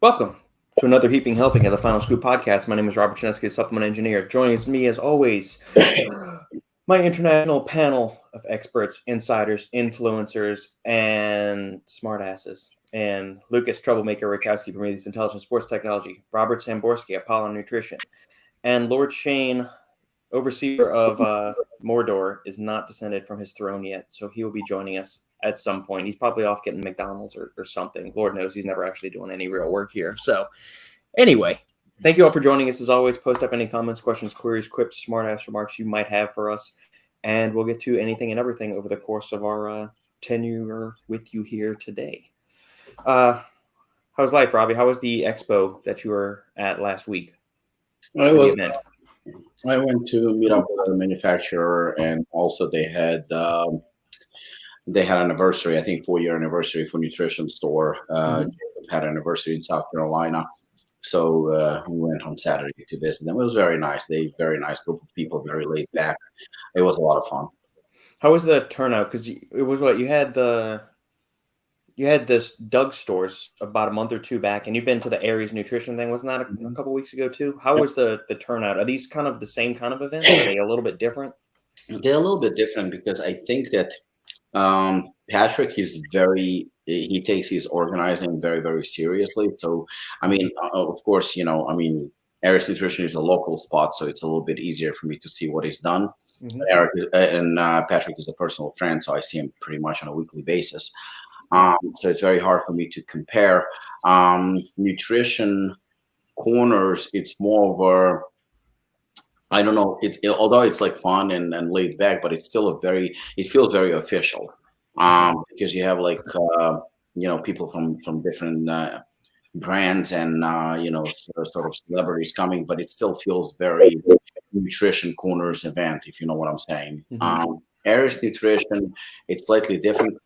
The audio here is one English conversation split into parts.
Welcome to another Heaping Helping of the Final Scoop podcast. My name is Robert Schinetsky, supplement engineer. Joining me, as always, my international panel of experts, insiders, influencers, and smartasses. And Lukasz, troublemaker, Rytkowski, Prometeus, intelligent sports technology. Robert Samborsky, Apollon nutrition. And Lord Shane, overseer of Mordor, is not descended from his throne yet, so he will be joining us at some point. He's probably off getting McDonald's or something. Lord knows he's never actually doing any real work here. So anyway, thank you all for joining us. As always, post up any comments, questions, queries, quips, smartass remarks you might have for us, and we'll get to anything and everything over the course of our tenure with you here today. How's life, Robbie? How was the expo that you were at last week? I went to meet up with a manufacturer, and also they had anniversary, I think 4-year anniversary for nutrition store. Had anniversary in South Carolina, so we went on Saturday to visit them. It was very nice. Very nice group of people, very laid back. It was a lot of fun. How was the turnout? Because it was what you had this Doug stores about a month or two back, and you've been to the Aries nutrition thing, wasn't that a couple weeks ago too? How was the turnout? Are these kind of the same kind of events? Are they a little bit different? They're a little bit different because I think that Patrick he takes his organizing very, very seriously. So, I mean, of course, Aries Nutrition is a local spot, so it's a little bit easier for me to see what he's done. Patrick is a personal friend, so I see him pretty much on a weekly basis. So it's very hard for me to compare. Nutrition corners, it's more of a, I don't know. Although it's like fun and laid back, but it's still it feels very official. Because you have like people from different brands and sort of celebrities coming, but it still feels very nutrition corners event, if you know what I'm saying. Aries Nutrition, it's slightly different.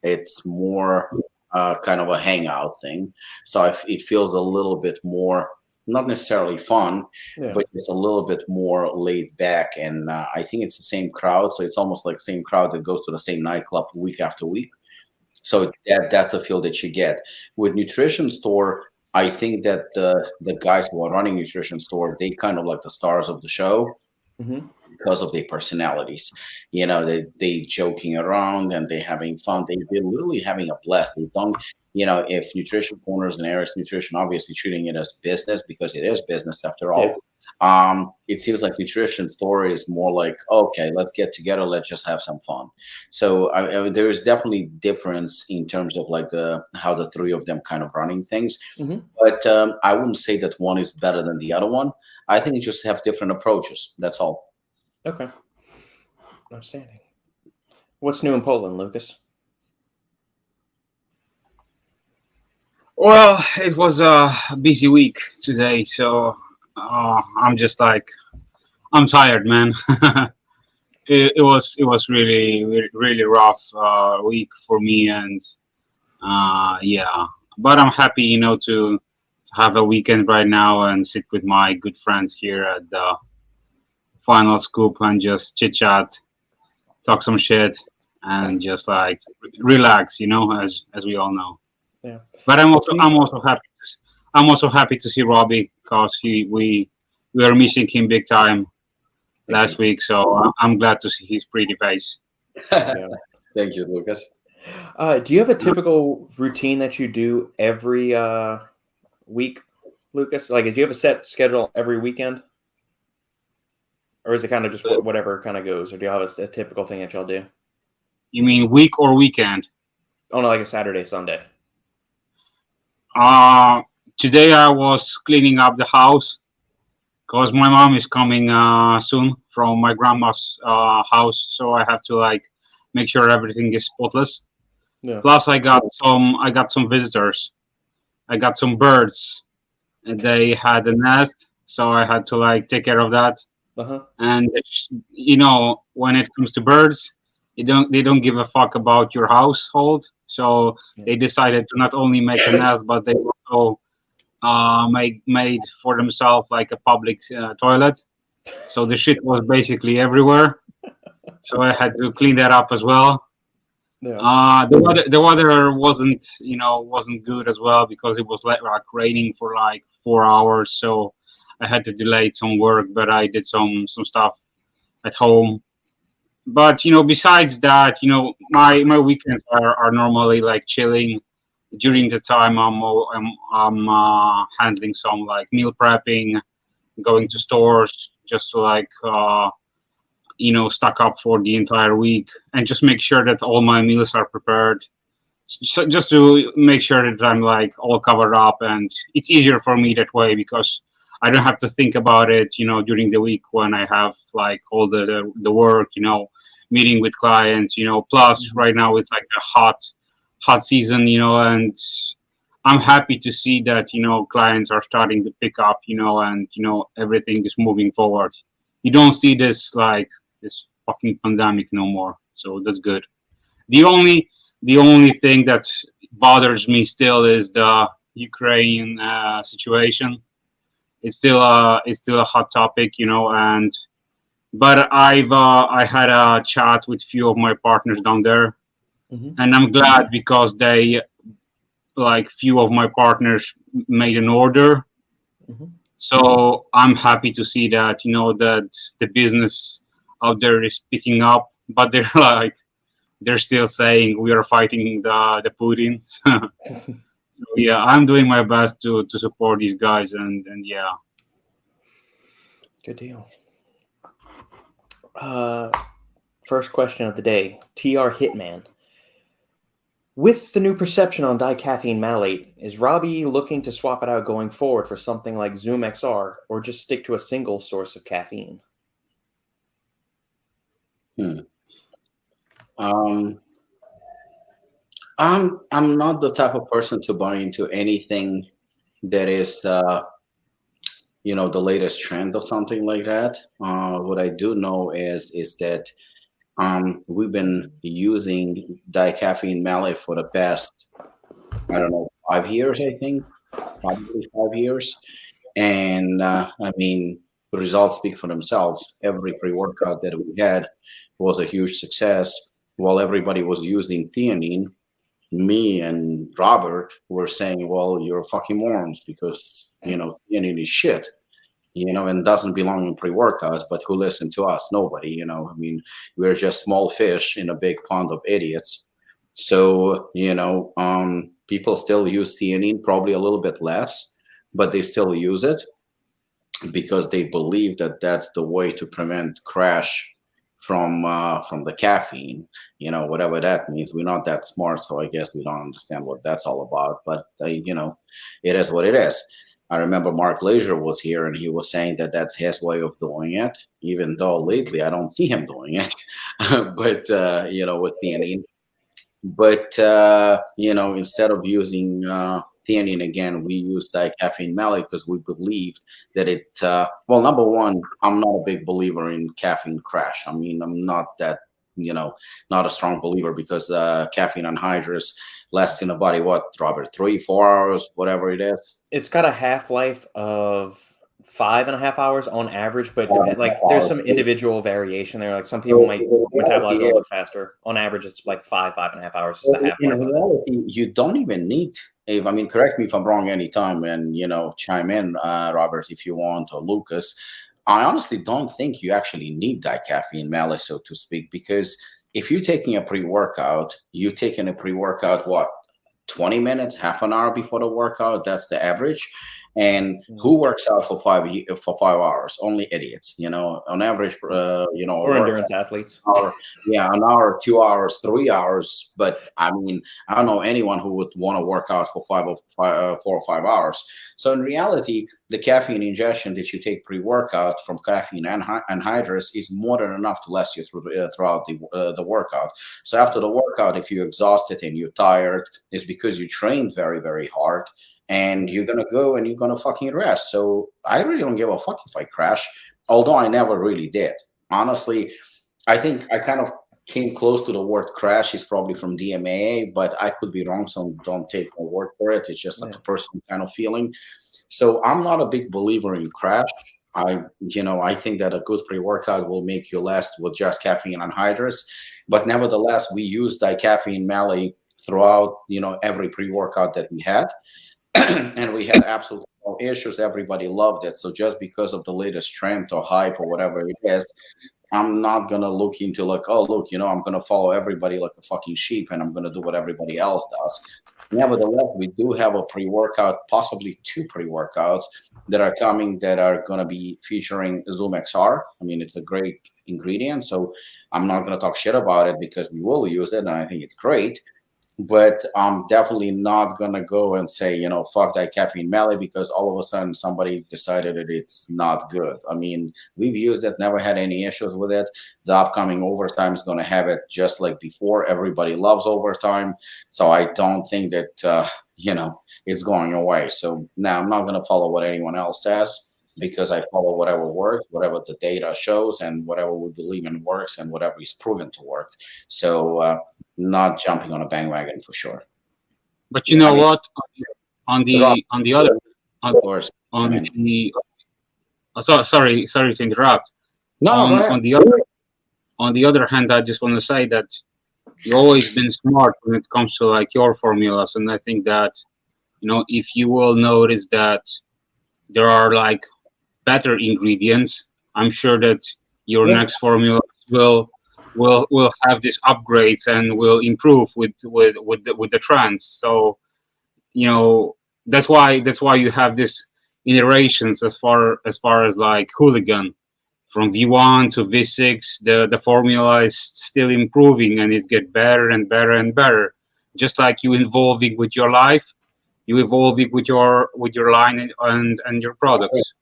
It's more kind of a hangout thing, so it feels a little bit more. Not necessarily fun, but it's a little bit more laid back, and I think it's the same crowd. So it's almost like the same crowd that goes to the same nightclub week after week. So that's a feel that you get. With nutrition store, I think that the guys who are running nutrition store, they kind of like the stars of the show. Because of their personalities, they joking around and they having fun. They're literally having a blast. They don't, if Nutrition Corners and Aries Nutrition obviously treating it as business, because it is business after all. It seems like nutrition store is more like, okay, let's get together, let's just have some fun. So there is definitely difference in terms of like how the three of them kind of running things. But I wouldn't say that one is better than the other one. I think you just have different approaches. That's all. Okay. Outstanding. What's new in Poland, Lukasz? Well, it was a busy week today, so I'm just like, I'm tired, man. it was really, really rough week for me, and but I'm happy, to have a weekend right now and sit with my good friends here at the Final Scoop and just chit chat, talk some shit, and just like relax, as we all know. Yeah. But I'm also happy to see Robbie, because we were missing him big time last week. So I'm glad to see his pretty face. Thank you, Lukasz. Do you have a typical routine that you do every week, Lukasz? Like, do you have a set schedule every weekend? Or is it kind of just whatever kind of goes? Or do you have a typical thing that y'all do? You mean week or weekend? Oh, no, like a Saturday, Sunday. Today I was cleaning up the house because my mom is coming soon from my grandma's house, so I have to like make sure everything is spotless. Plus, I got some visitors. I got some birds, and they had a nest, so I had to like take care of that. And when it comes to birds, they don't give a fuck about your household. So they decided to not only make a nest, but they also made for themselves like a public toilet. So the shit was basically everywhere. So I had to clean that up as well. Yeah. The weather wasn't good as well because it was like raining for like 4 hours, so I had to delay some work, but I did some stuff at home. But besides that, my weekends are normally like chilling. During the time I'm handling some like meal prepping, going to stores just to like stock up for the entire week and just make sure that all my meals are prepared. So just to make sure that I'm like all covered up, and it's easier for me that way because I don't have to think about it, during the week when I have like all the work, meeting with clients, plus right now it's like a hot season, and I'm happy to see that, clients are starting to pick up, and, everything is moving forward. You don't see this fucking pandemic no more. So that's good. The only thing that bothers me still is the Ukraine situation. It's still a hot topic, but I had a chat with few of my partners down there, and I'm glad because they few of my partners made an order. So I'm happy to see that that the business out there is picking up, but they're still saying we are fighting the Putin. So, yeah, I'm doing my best to support these guys, and yeah. Good deal. First question of the day, TR Hitman. With the new perception on dicaffeine malate, is Robbie looking to swap it out going forward for something like Zoom XR, or just stick to a single source of caffeine? I'm not the type of person to buy into anything that is the latest trend or something like that. What I do know is that we've been using dicaffeine malate for the past, I don't know, 5 years, I think, probably 5 years. And I mean, the results speak for themselves. Every pre-workout that we had was a huge success. While everybody was using theanine, me and Robert were saying, well, you're fucking morons because, theanine is shit. And doesn't belong in pre-workouts, but who listened to us? Nobody, I mean, we're just small fish in a big pond of idiots. So, people still use theanine, probably a little bit less, but they still use it because they believe that that's the way to prevent crash from the caffeine, whatever that means. We're not that smart, so I guess we don't understand what that's all about, but it is what it is. I remember Mark Leisure was here and he was saying that that's his way of doing it, even though lately I don't see him doing it. But, with theanine. But, instead of using theanine again, we use dicaffeine malate because we believe that it, number one, I'm not a big believer in caffeine crash. I mean, I'm not that, not a strong believer because caffeine anhydrous lasts in the body, what, Robert, 3-4 hours, whatever it is? It's got a half-life of 5.5 hours on average, but there's some individual variation there. Like some people might metabolize a little bit faster. On average, it's like 5.5 hours is the half-life. In reality, you don't even need. Correct me if I'm wrong anytime, and chime in, Robert, if you want, or Lukasz. I honestly don't think you actually need dicaffeine malate, so to speak, because if you're taking a pre-workout, what, 20 minutes, half an hour before the workout? That's the average. And who works out for 5 hours? Only idiots, on average, or endurance athletes. An hour, 2 hours, 3 hours. But I mean, I don't know anyone who would want to work out for 4 or 5 hours. So in reality, the caffeine ingestion that you take pre-workout from caffeine anhydrous is more than enough to last you throughout the workout. So after the workout, if you're exhausted and you're tired, it's because you trained very, very hard. And you're going to go and you're going to fucking rest. So I really don't give a fuck if I crash, although I never really did. Honestly, I think I kind of came close to the word crash. Is probably from DMAA, but I could be wrong, so don't take my word for it. It's just like a personal kind of feeling. So I'm not a big believer in crash. I think that a good pre-workout will make you last with just caffeine anhydrous. But nevertheless, we use dicaffeine malate throughout, every pre-workout that we had. And we had absolutely no issues. Everybody loved it. So just because of the latest trend or hype or whatever it is, I'm not going to look into like, oh, look, I'm going to follow everybody like a fucking sheep and I'm going to do what everybody else does. Nevertheless, we do have a pre-workout, possibly 2 pre-workouts that are coming that are going to be featuring Zoom XR. I mean, it's a great ingredient. So I'm not going to talk shit about it because we will use it and I think it's great. But I'm definitely not going to go and say, fuck dicaffeine malate because all of a sudden somebody decided that it's not good. I mean, we've used it, never had any issues with it. The upcoming overtime is going to have it just like before. Everybody loves overtime. So I don't think that, it's going away. So now I'm not going to follow what anyone else says because I follow whatever works, whatever the data shows, and whatever we believe in works and whatever is proven to work. So, not jumping on a bandwagon for sure. But you know what? On the other, of course, sorry to interrupt. No, on the other hand, I just want to say that you've always been smart when it comes to like your formulas, and I think that if you will notice that there are like better ingredients, I'm sure that your next formula will have these upgrades and will improve with the trends. So that's why you have these iterations as far as like Hooligan, from V1 to V6. The formula is still improving and it gets better and better and better. Just like you evolving with your life, you evolving with your line and your products.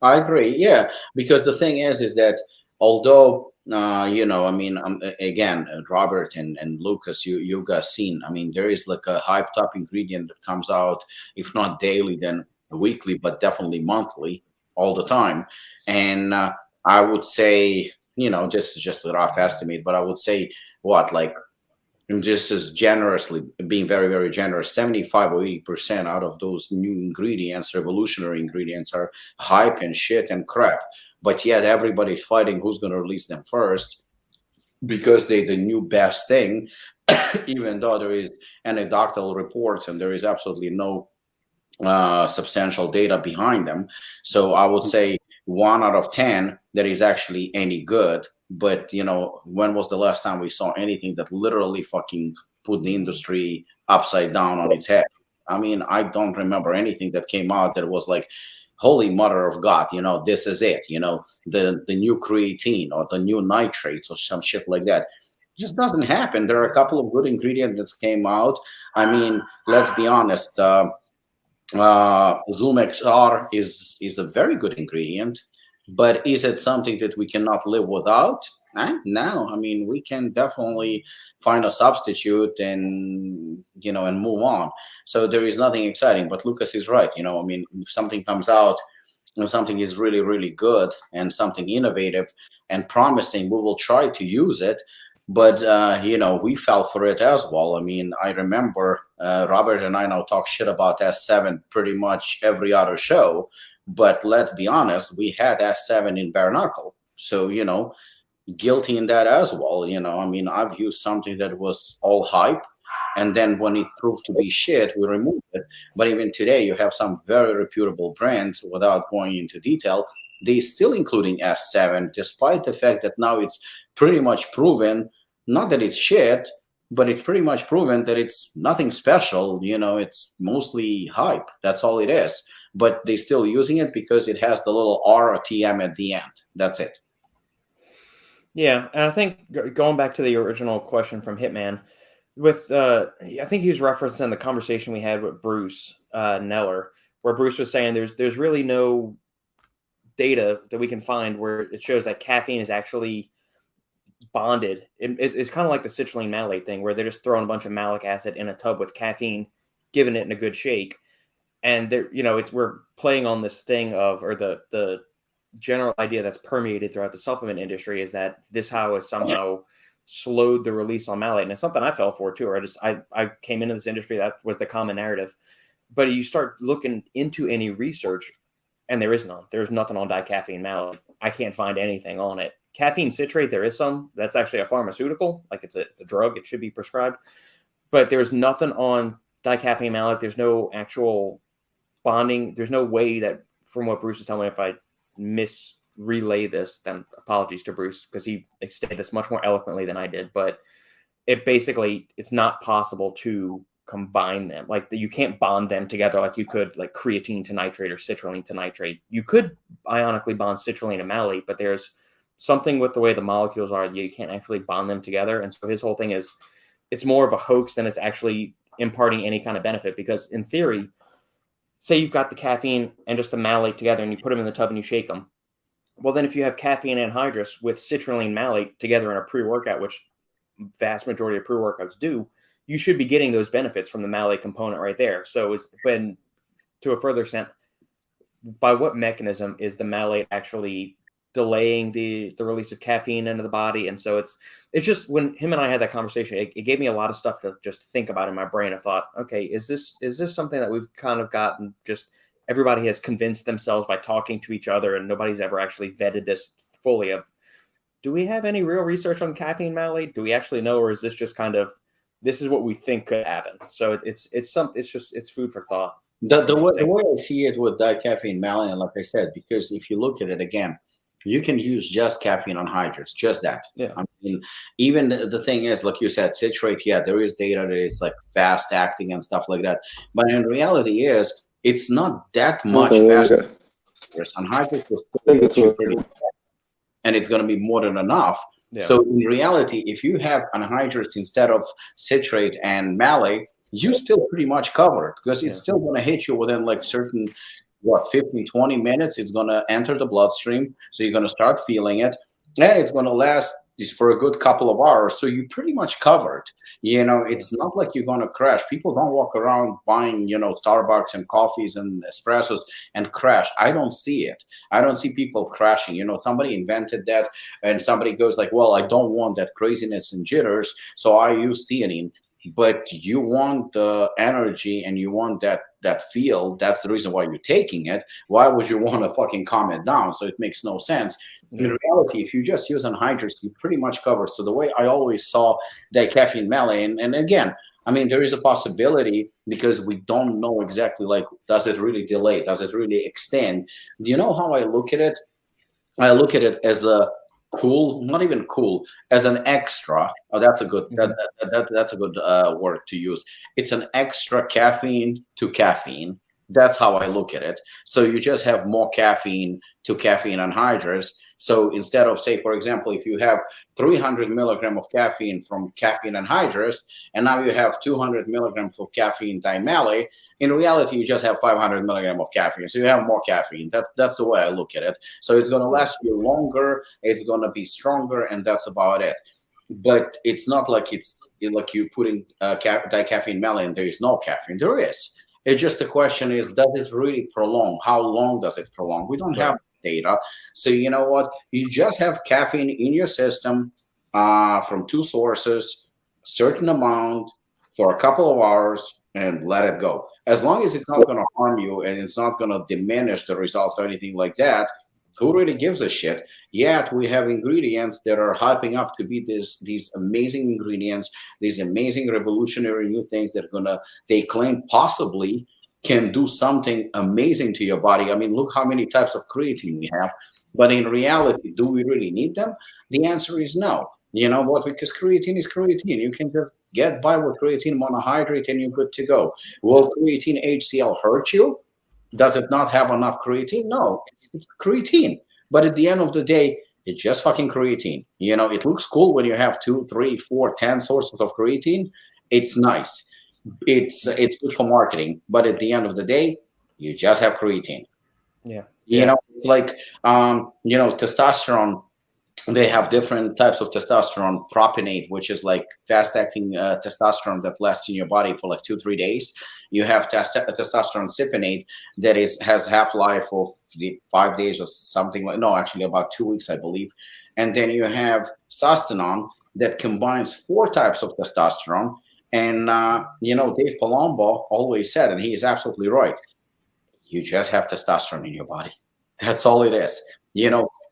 I agree. Yeah, because the thing is that although again, Robert and Lukasz, you guys seen. I mean, there is like a hyped up ingredient that comes out, if not daily, then weekly, but definitely monthly, all the time. And I would say, just a rough estimate, but I would say just as generously, being very, very generous, 75 or 80% out of those new ingredients, revolutionary ingredients, are hype and shit and crap. But yet everybody's fighting who's going to release them first because they're the new best thing, even though there is anecdotal reports and there is absolutely no substantial data behind them. So I would say 1 out of 10 that is actually any good. But, when was the last time we saw anything that literally fucking put the industry upside down on its head? I mean, I don't remember anything that came out that was like, holy mother of God, this is it, the new creatine or the new nitrates or some shit like that. It just doesn't happen. There are a couple of good ingredients that came out. I mean, let's be honest, Zoom XR is a very good ingredient, but is it something that we cannot live without? No. I mean, we can definitely find a substitute and move on. So there is nothing exciting. But Lukasz is right. I mean, if something comes out and something is really, really good and something innovative and promising, we will try to use it. But we fell for it as well. I mean, I remember Robert and I now talk shit about S7 pretty much every other show. But let's be honest, we had S7 in bare knuckle. So, guilty in that as well. I mean, I've used something that was all hype. And then when it proved to be shit, we removed it. But even today, you have some very reputable brands, without going into detail, they still including S7, despite the fact that now it's pretty much proven, not that it's shit, but it's pretty much proven that it's nothing special. It's mostly hype. That's all it is. But they're still using it because it has the little R or TM at the end. That's it. Yeah, and I think going back to the original question from Hitman, I think he was referencing the conversation we had with Bruce Neller, where Bruce was saying there's really no data that we can find where it shows that caffeine is actually bonded. It's kind of like the citrulline malate thing, where they're just throwing a bunch of malic acid in a tub with caffeine, giving it in a good shake. And we're playing on this thing or the general idea that's permeated throughout the supplement industry is that this has somehow slowed the release on malate. And it's something I fell for too. Or I came into this industry, that was the common narrative. But you start looking into any research, and there is none. There's nothing on dicaffeine malate. I can't find anything on it. caffeine citrate, there is some. That's actually a pharmaceutical, like it's a drug. It should be prescribed. But there's nothing on dicaffeine malate. There's no actual bonding. There's no way that, from what Bruce is telling me, if I relay this, then apologies to Bruce, because he extended this much more eloquently than I did. But it's not possible to combine them. Like, you can't bond them together like you could like creatine to nitrate or citrulline to nitrate. You could ionically bond citrulline and malate, but there's something with the way the molecules are that you can't actually bond them together. And so his whole thing is, it's more of a hoax than it's actually imparting any kind of benefit. Because in theory, say you've got the caffeine and just the malate together and you put them in the tub and you shake them. Well, then if you have caffeine anhydrous with citrulline malate together in a pre-workout, which vast majority of pre-workouts do, you should be getting those benefits from the malate component right there. So it's been, to a further extent, by what mechanism is the malate actually delaying the release of caffeine into the body? And so it's just, when him and I had that conversation, it gave me a lot of stuff to just think about in my brain. I thought, okay, is this something that we've kind of gotten, just everybody has convinced themselves by talking to each other, and nobody's ever actually vetted this fully? Of, do we have any real research on caffeine malate? Do we actually know, or is this just kind of, this is what we think could happen? So it's food for thought. The way I see it with dicaffeine malate, and like I said, because if you look at it again, you can use just caffeine anhydrous, just that. Yeah. I mean, even the thing is, like you said, citrate, yeah, there is data that it's like fast acting and stuff like that. But in reality it's not that much faster. Anhydrous was pretty fast, and it's going to be more than enough. Yeah. So in reality, if you have anhydrous instead of citrate and malate, you still pretty much covered, because it's still going to hit you within like certain 15-20 minutes. It's going to enter the bloodstream, so you're going to start feeling it, and it's going to last for a good couple of hours. So you pretty much covered. It's not like you're going to crash. People don't walk around buying Starbucks and coffees and espressos and crash. I don't see it. I don't see people crashing. Somebody invented that, and somebody goes like, well, I don't want that craziness and jitters, so I use theanine. But you want the energy and you want that feel. That's the reason why you're taking it. Why would you want to fucking calm it down? So it makes no sense. In reality, if you just use anhydrous, you pretty much cover. So the way I always saw dicaffeine malate, and again, I mean, there is a possibility, because we don't know exactly, like, does it really delay? Does it really extend? Do you know how I look at it? I look at it as a cool, not even cool, as an extra. Oh, that's a good that's a good word to use. It's an extra caffeine to caffeine. That's how I look at it. So you just have more caffeine to caffeine anhydrous. So instead of, say, for example, if you have 300 milligrams of caffeine from caffeine anhydrous, and now you have 200 milligrams of caffeine dimalate, in reality, you just have 500 milligrams of caffeine. So you have more caffeine. That's the way I look at it. So it's going to last you longer. It's going to be stronger, and that's about it. But it's not like it's like you putting dicaffeine malate and there is no caffeine. There is. It's just the question is, does it really prolong? How long does it prolong? We don't have data. So you know what? You just have caffeine in your system from two sources, certain amount for a couple of hours, and let it go. As long as it's not going to harm you and it's not going to diminish the results or anything like that, who really gives a shit? Yet we have ingredients that are hyping up to be these amazing ingredients, these amazing revolutionary new things that they claim possibly can do something amazing to your body. I mean, look how many types of creatine we have. But in reality, do we really need them? The answer is no. You know what? Because creatine is creatine. You can just get by with creatine monohydrate and you're good to go. Will creatine HCl hurt you? Does it not have enough creatine? No, it's creatine. But at the end of the day, it's just fucking creatine. It looks cool when you have 2, 3, 4, 10 sources of creatine. It's nice. It's good for marketing. But at the end of the day, you just have creatine. Yeah. It's like, testosterone. They have different types of testosterone. Prometeus, which is like fast-acting testosterone that lasts in your body for like 2-3 days. You have testosterone cypionate that has half-life of 5 days or something like. No, actually about 2 weeks, I believe. And then you have sustanon that combines 4 types of testosterone. And Dave Palumbo always said, and he is absolutely right, you just have testosterone in your body. That's all it is.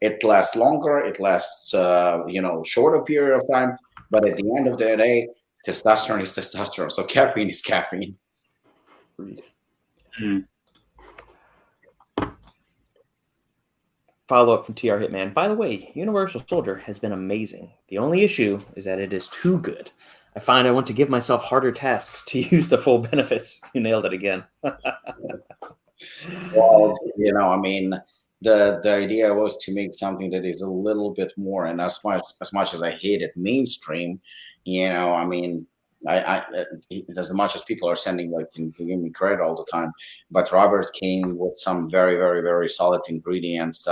It lasts longer. It lasts, shorter period of time. But at the end of the day, testosterone is testosterone. So caffeine is caffeine. Mm. Follow up from TR Hitman. By the way, Universal Soldier has been amazing. The only issue is that it is too good. I find I want to give myself harder tasks to use the full benefits. You nailed it again. Well, I mean, the idea was to make something that is a little bit more, and as much as I hate it, mainstream. I mean, I as much as people are sending give me credit all the time, but Robert came with some very, very, very solid ingredients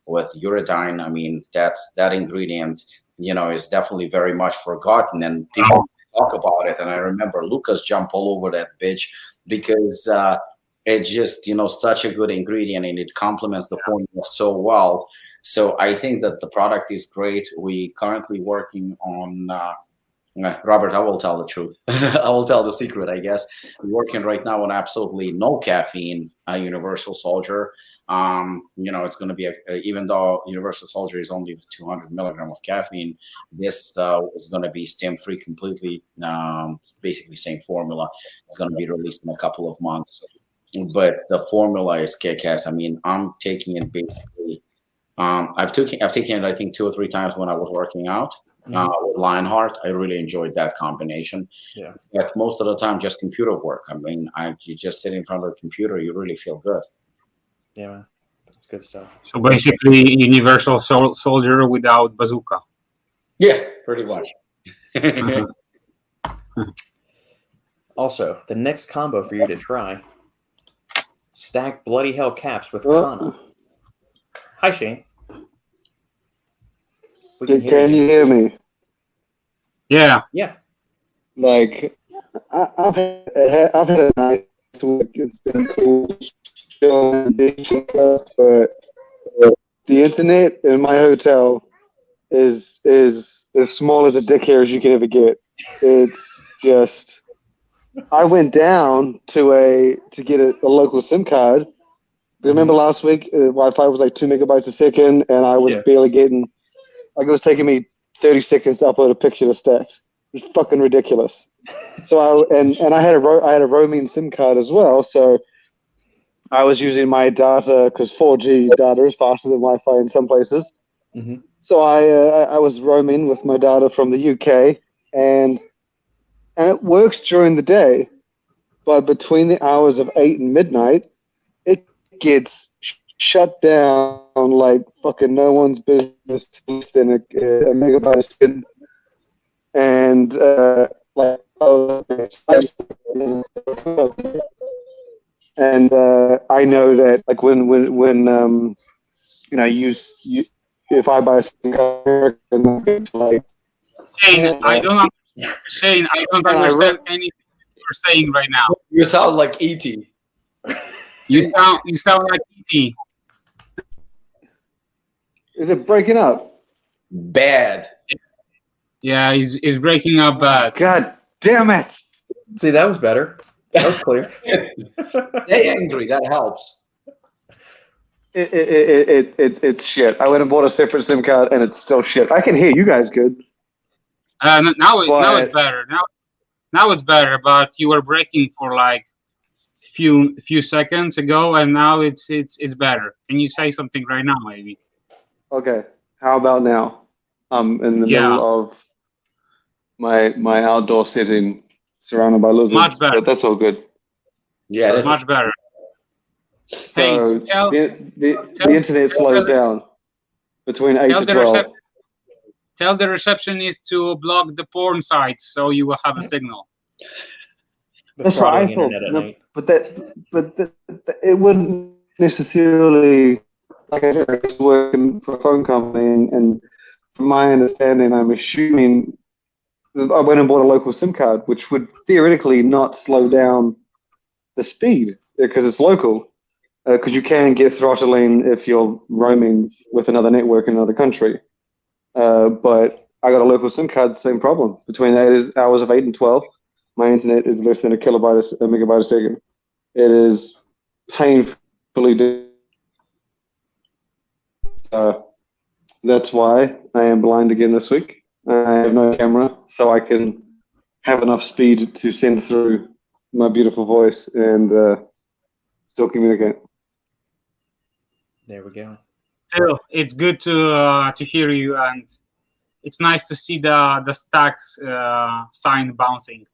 with uridine. I mean, that ingredient, is definitely very much forgotten, and people talk about it. And I remember Lukasz jumped all over that bitch because it's just such a good ingredient, and it complements the formula so well. So I think that the product is great. We currently working on. Robert, I will tell the truth. I will tell the secret, I guess. We're working right now on absolutely no caffeine Universal Soldier. It's going to be, even though Universal Soldier is only 200 milligrams of caffeine, this is going to be stem-free completely, basically same formula. It's going to be released in a couple of months. But the formula is kick-ass. I mean, I'm taking it basically. I've taken it, I think, 2 or 3 times when I was working out. With Lionheart, I really enjoyed that combination. Yeah. But most of the time, just computer work. I mean, you just sit in front of the computer, you really feel good. Yeah, man. That's good stuff. So basically, Universal Soldier without bazooka. Yeah, pretty much. Also, the next combo for you to try: stack bloody hell caps with Kanna. Hi, Shane. Can you hear me? Yeah. Yeah. Like, I've had a nice week. It's been a cool show and stuff, but the internet in my hotel is as small as a dick hair as you can ever get. It's just. I went down to get a local SIM card. Remember last week, Wi-Fi was like 2 megabytes a second, and I was barely getting. Like, it was taking me 30 seconds to upload a picture to Stacks. It was fucking ridiculous. So I had a roaming SIM card as well. So I was using my data because 4G data is faster than Wi-Fi in some places. Mm-hmm. So I was roaming with my data from the UK, and it works during the day, but between the hours of 8 and midnight, it gets shut down like fucking no one's business than a megabyte a second. And I know that like when if I buy something like Shane, I don't understand anything you're saying right now. You sound like E.T. You sound like E.T. Is it breaking up? Bad. Yeah, he's breaking up bad. God damn it! See, that was better. That was clear. Stay angry. That helps. It's shit. I went and bought a separate SIM card, and it's still shit. I can hear you guys good. Now it's better. Now it's better, but you were breaking for like few seconds ago, and now it's better. Can you say something right now, maybe? Okay. How about now? I'm in the middle of my outdoor setting, surrounded by lizards. Much better. But that's all good. Yeah, that's much better. So the internet slows down between 8 to 12. Tell the receptionist to block the porn sites so you will have a signal. That's what I thought. No, but it wouldn't necessarily. Like I said, I was working for a phone company, and from my understanding, I'm assuming I went and bought a local SIM card, which would theoretically not slow down the speed because it's local. Because you can get throttling if you're roaming with another network in another country. But I got a local SIM card, same problem. Between the hours of 8 and 12, my internet is less than a megabyte a second. It is painfully That's why I am blind again this week. I have no camera, so I can have enough speed to send through my beautiful voice and still communicate. There we go. Still, it's good to hear you, and it's nice to see the stacks sign bouncing.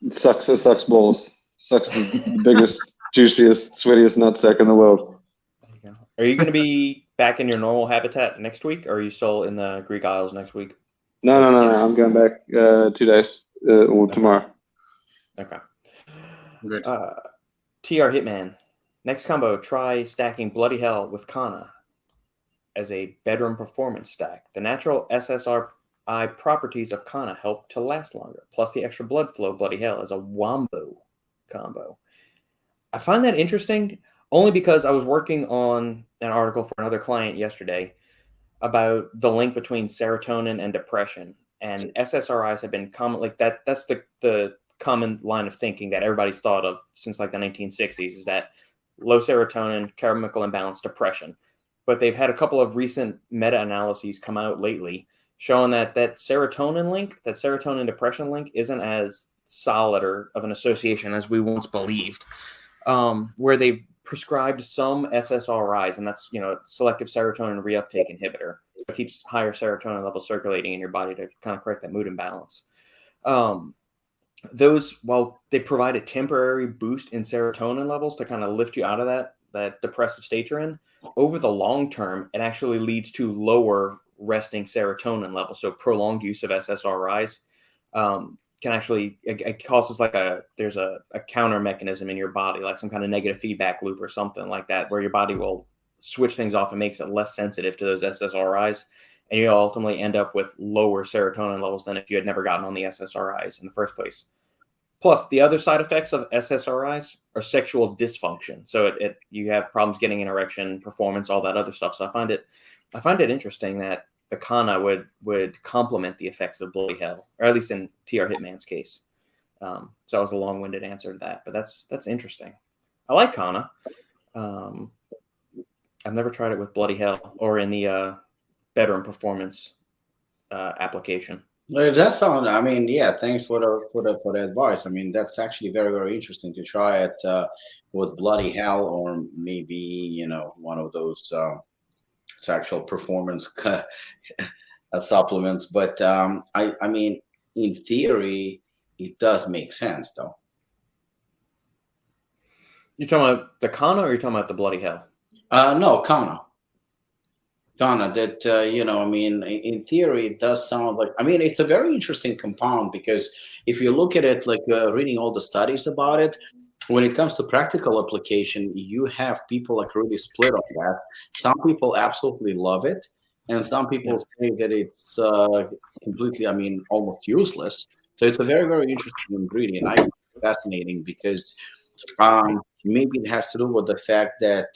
It sucks balls. Sucks the biggest, juiciest, sweatiest nutsack in the world. There you go. Are you going to be back in your normal habitat next week, or are you still in the Greek Isles next week? No. I'm going back 2 days or tomorrow. Okay. Good. TR Hitman. Next combo, try stacking Bloody Hell with Kanna as a bedroom performance stack. The natural SSRI properties of Kanna help to last longer, plus the extra blood flow Bloody Hell as a wombo combo. I find that interesting only because I was working on an article for another client yesterday about the link between serotonin and depression. And SSRIs have been common, like that's the common line of thinking that everybody's thought of since like the 1960s, is that low serotonin, chemical imbalance, depression. But they've had a couple of recent meta-analyses come out lately showing that serotonin link, that serotonin depression link, isn't as solid or of an association as we once believed, where they've prescribed some SSRIs, and that's, selective serotonin reuptake inhibitor. It keeps higher serotonin levels circulating in your body to kind of correct that mood imbalance. Those, while they provide a temporary boost in serotonin levels to kind of lift you out of that depressive state you're in, over the long term, it actually leads to lower resting serotonin levels. So prolonged use of SSRIs can actually, it causes there's a counter mechanism in your body, like some kind of negative feedback loop or something like that, where your body will switch things off and makes it less sensitive to those SSRIs. And you ultimately end up with lower serotonin levels than if you had never gotten on the SSRIs in the first place. Plus, the other side effects of SSRIs are sexual dysfunction. So you have problems getting an erection, performance, all that other stuff. So I find it interesting that the Kanna would complement the effects of Bloody Hell, or at least in TR Hitman's case. So that was a long-winded answer to that, but that's interesting. I like Kanna. I've never tried it with Bloody Hell or in the bedroom performance application. Well, that sound. I mean, yeah. Thanks for the advice. I mean, that's actually very, very interesting to try it with Bloody Hell, or maybe one of those sexual performance supplements. But I mean, in theory, it does make sense, though. You're talking about the Kanna, or you're talking about the Bloody Hell? No, Kanna, that, I mean, in theory, it does sound like, I mean, it's a very interesting compound, because if you look at it, like reading all the studies about it, when it comes to practical application, you have people like really split on that. Some people absolutely love it, and some people say that it's completely, I mean, almost useless. So it's a very, very interesting ingredient. I find it fascinating because maybe it has to do with the fact that,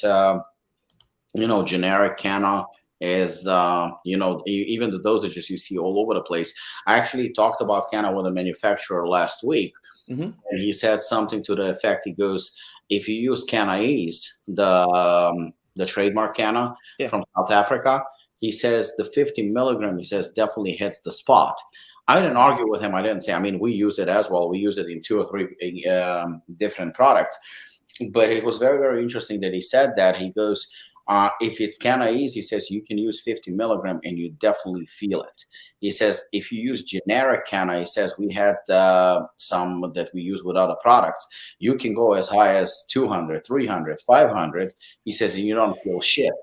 generic Kanna is, even the dosages you see all over the place. I actually talked about Kanna with a manufacturer last week, and he said something to the effect, he goes, if you use KannaEase, the trademark Kanna from South Africa, he says the 50 milligram, he says, definitely hits the spot. I didn't argue with him. I didn't say, I mean, we use it as well. We use it in 2 or 3 different products. But it was very, very interesting that he said that. He goes, if it's KannaEase, he says you can use 50 milligram and you definitely feel it. He says if you use generic Kanna, he says we had some that we use with other products. You can go as high as 200, 300, 500. He says you don't feel shit.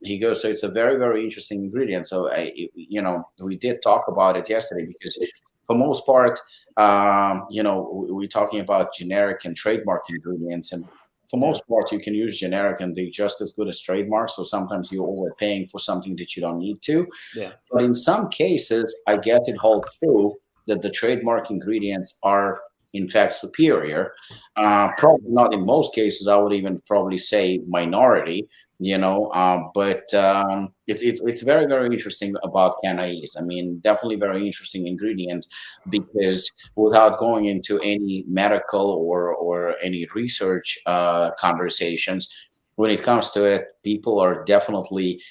He goes, so it's a very, very interesting ingredient. So, we did talk about it yesterday, because for most part, we're talking about generic and trademark ingredients, and for most part, you can use generic and they're just as good as trademark. So sometimes you're overpaying for something that you don't need to. Yeah. But in some cases, I guess it holds true that the trademark ingredients are in fact superior. Probably not in most cases. I would even probably say minority. But it's very, very interesting about KannaEase. I mean, definitely very interesting ingredient, because without going into any medical or any research conversations, when it comes to it, people are definitely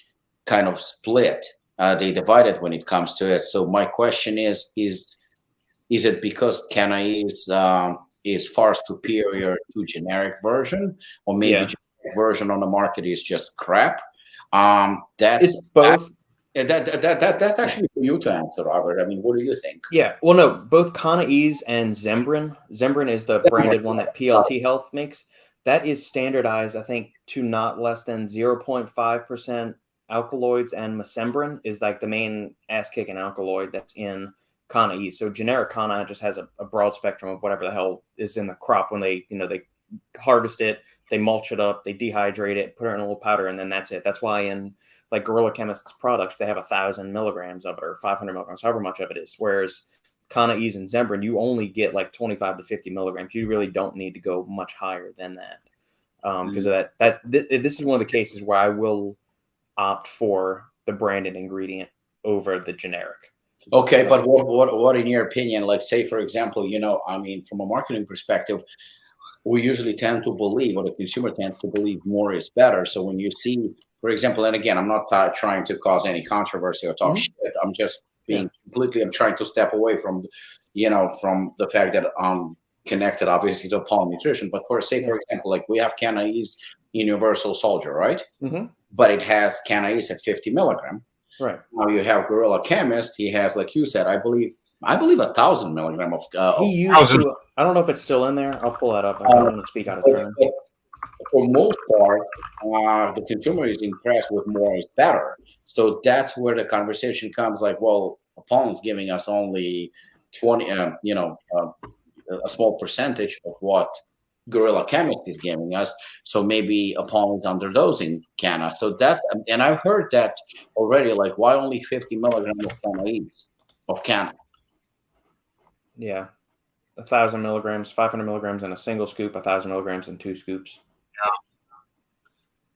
kind of split. They divided when it comes to it. So my question is it because KannaEase is far superior to generic version, or maybe Yeah. generic version on the market is just crap? That's It's both. that's actually for you to answer, Robert. I mean, what do you think? Yeah. Well, no, both KannaEase and Zembrin. Zembrin is the branded one that PLT Health makes. That is standardized, I think, to not less than 0.5% alkaloids, and mesembrin is like the main ass-kicking alkaloid that's in KannaEase. So generic Kanna just has a broad spectrum of whatever the hell is in the crop when they harvest it, they mulch it up, they dehydrate it, put it in a little powder, and then that's it. That's why in like Gorilla Chemist's products, they have 1,000 milligrams of it or 500 milligrams, however much of it is. Whereas KannaEase and Zembrin, you only get like 25 to 50 milligrams. You really don't need to go much higher than that because of that. This is one of the cases where I will opt for the branded ingredient over the generic. Okay, but what in your opinion, like say for example, I mean, from a marketing perspective, we usually tend to believe, or the consumer tends to believe, more is better. So when you see, for example, and again, I'm not trying to cause any controversy or talk shit. I'm just being I'm trying to step away from, from the fact that I'm connected, obviously, to Apollon Nutrition. But for example, like we have KannaEase Universal Soldier, right? Mm-hmm. But it has KannaEase at 50 milligram. Right. Now you have Gorilla Chemist. He has, like you said, I believe 1,000 milligram of. He used to. I don't know if it's still in there. I'll pull that up. I don't want to speak out of turn. For most part, the consumer is impressed with more is better. So that's where the conversation comes. Like, well, Apollon's giving us only 20, a small percentage of what Gorilla Chemist is giving us. So maybe Apollon's underdosing Kanna. So and I've heard that already. Like, why only 50 milligrams of KannaEase of Kanna? Yeah, 1,000 milligrams, 500 milligrams in a single scoop, 1,000 milligrams in 2 scoops. Yeah.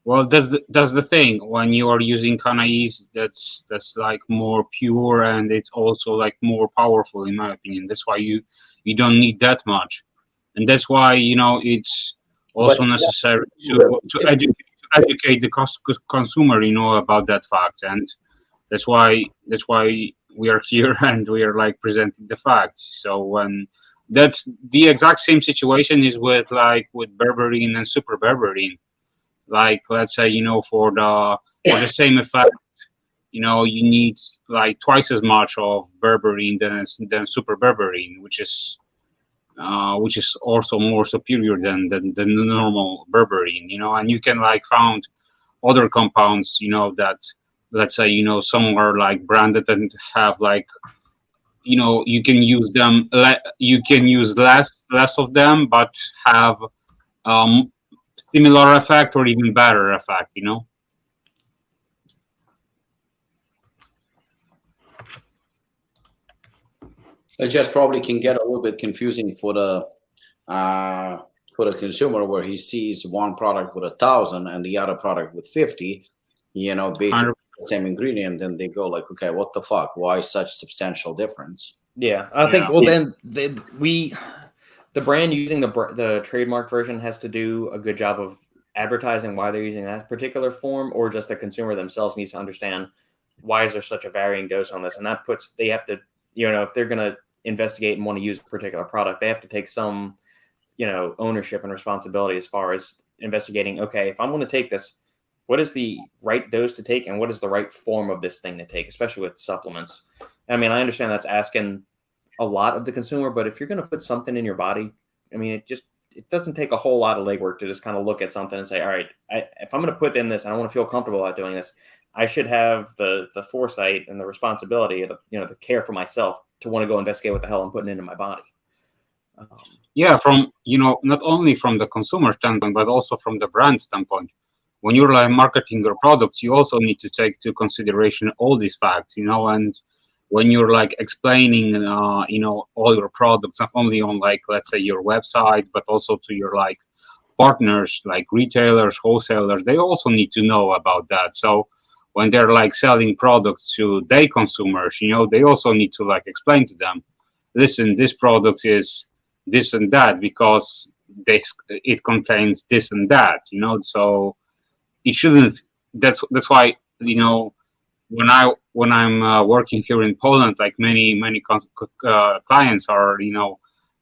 Well, that's the thing. When you are using KannaEase, that's like more pure, and it's also like more powerful, in my opinion. That's why you don't need that much, and that's why it's also necessary to educate the consumer, about that fact, and that's why we are here and we are like presenting the facts. So when that's the exact same situation is with berberine and super berberine. Like, let's say, for the same effect, you need like twice as much of berberine than super berberine, which is also more superior than the normal berberine, and you can like found other compounds, that, let's say, some are like branded and have like, you can use them, you can use less of them, but have similar effect or even better effect, It just probably can get a little bit confusing for the consumer, where he sees one product with 1,000 and the other product with 50, basically the same ingredient, and they go like, okay, what the fuck? Why such substantial difference? Yeah, I think. Well, then the brand using the trademark version has to do a good job of advertising why they're using that particular form, or just the consumer themselves needs to understand why is there such a varying dose on this, and that they have to, if they're going to investigate and want to use a particular product, they have to take some, ownership and responsibility as far as investigating. Okay, if I'm going to take this, what is the right dose to take, and what is the right form of this thing to take, especially with supplements. I mean, I understand that's asking a lot of the consumer, but if you're going to put something in your body, I mean, it doesn't take a whole lot of legwork to just kind of look at something and say, all right, if I'm going to put in this and I want to feel comfortable about doing this, I should have the foresight and the responsibility of the care for myself to want to go investigate what the hell I'm putting into my body. Yeah, from not only from the consumer standpoint, but also from the brand standpoint. When you're like marketing your products, you also need to take to consideration all these facts, and when you're like explaining, all your products, not only on like, let's say, your website, but also to your like partners, like retailers, wholesalers, they also need to know about that. So when they're like selling products to their consumers, they also need to like explain to them, listen, this product is this and that because it contains this and that, so it shouldn't. That's why, when I'm working here in Poland, like many clients are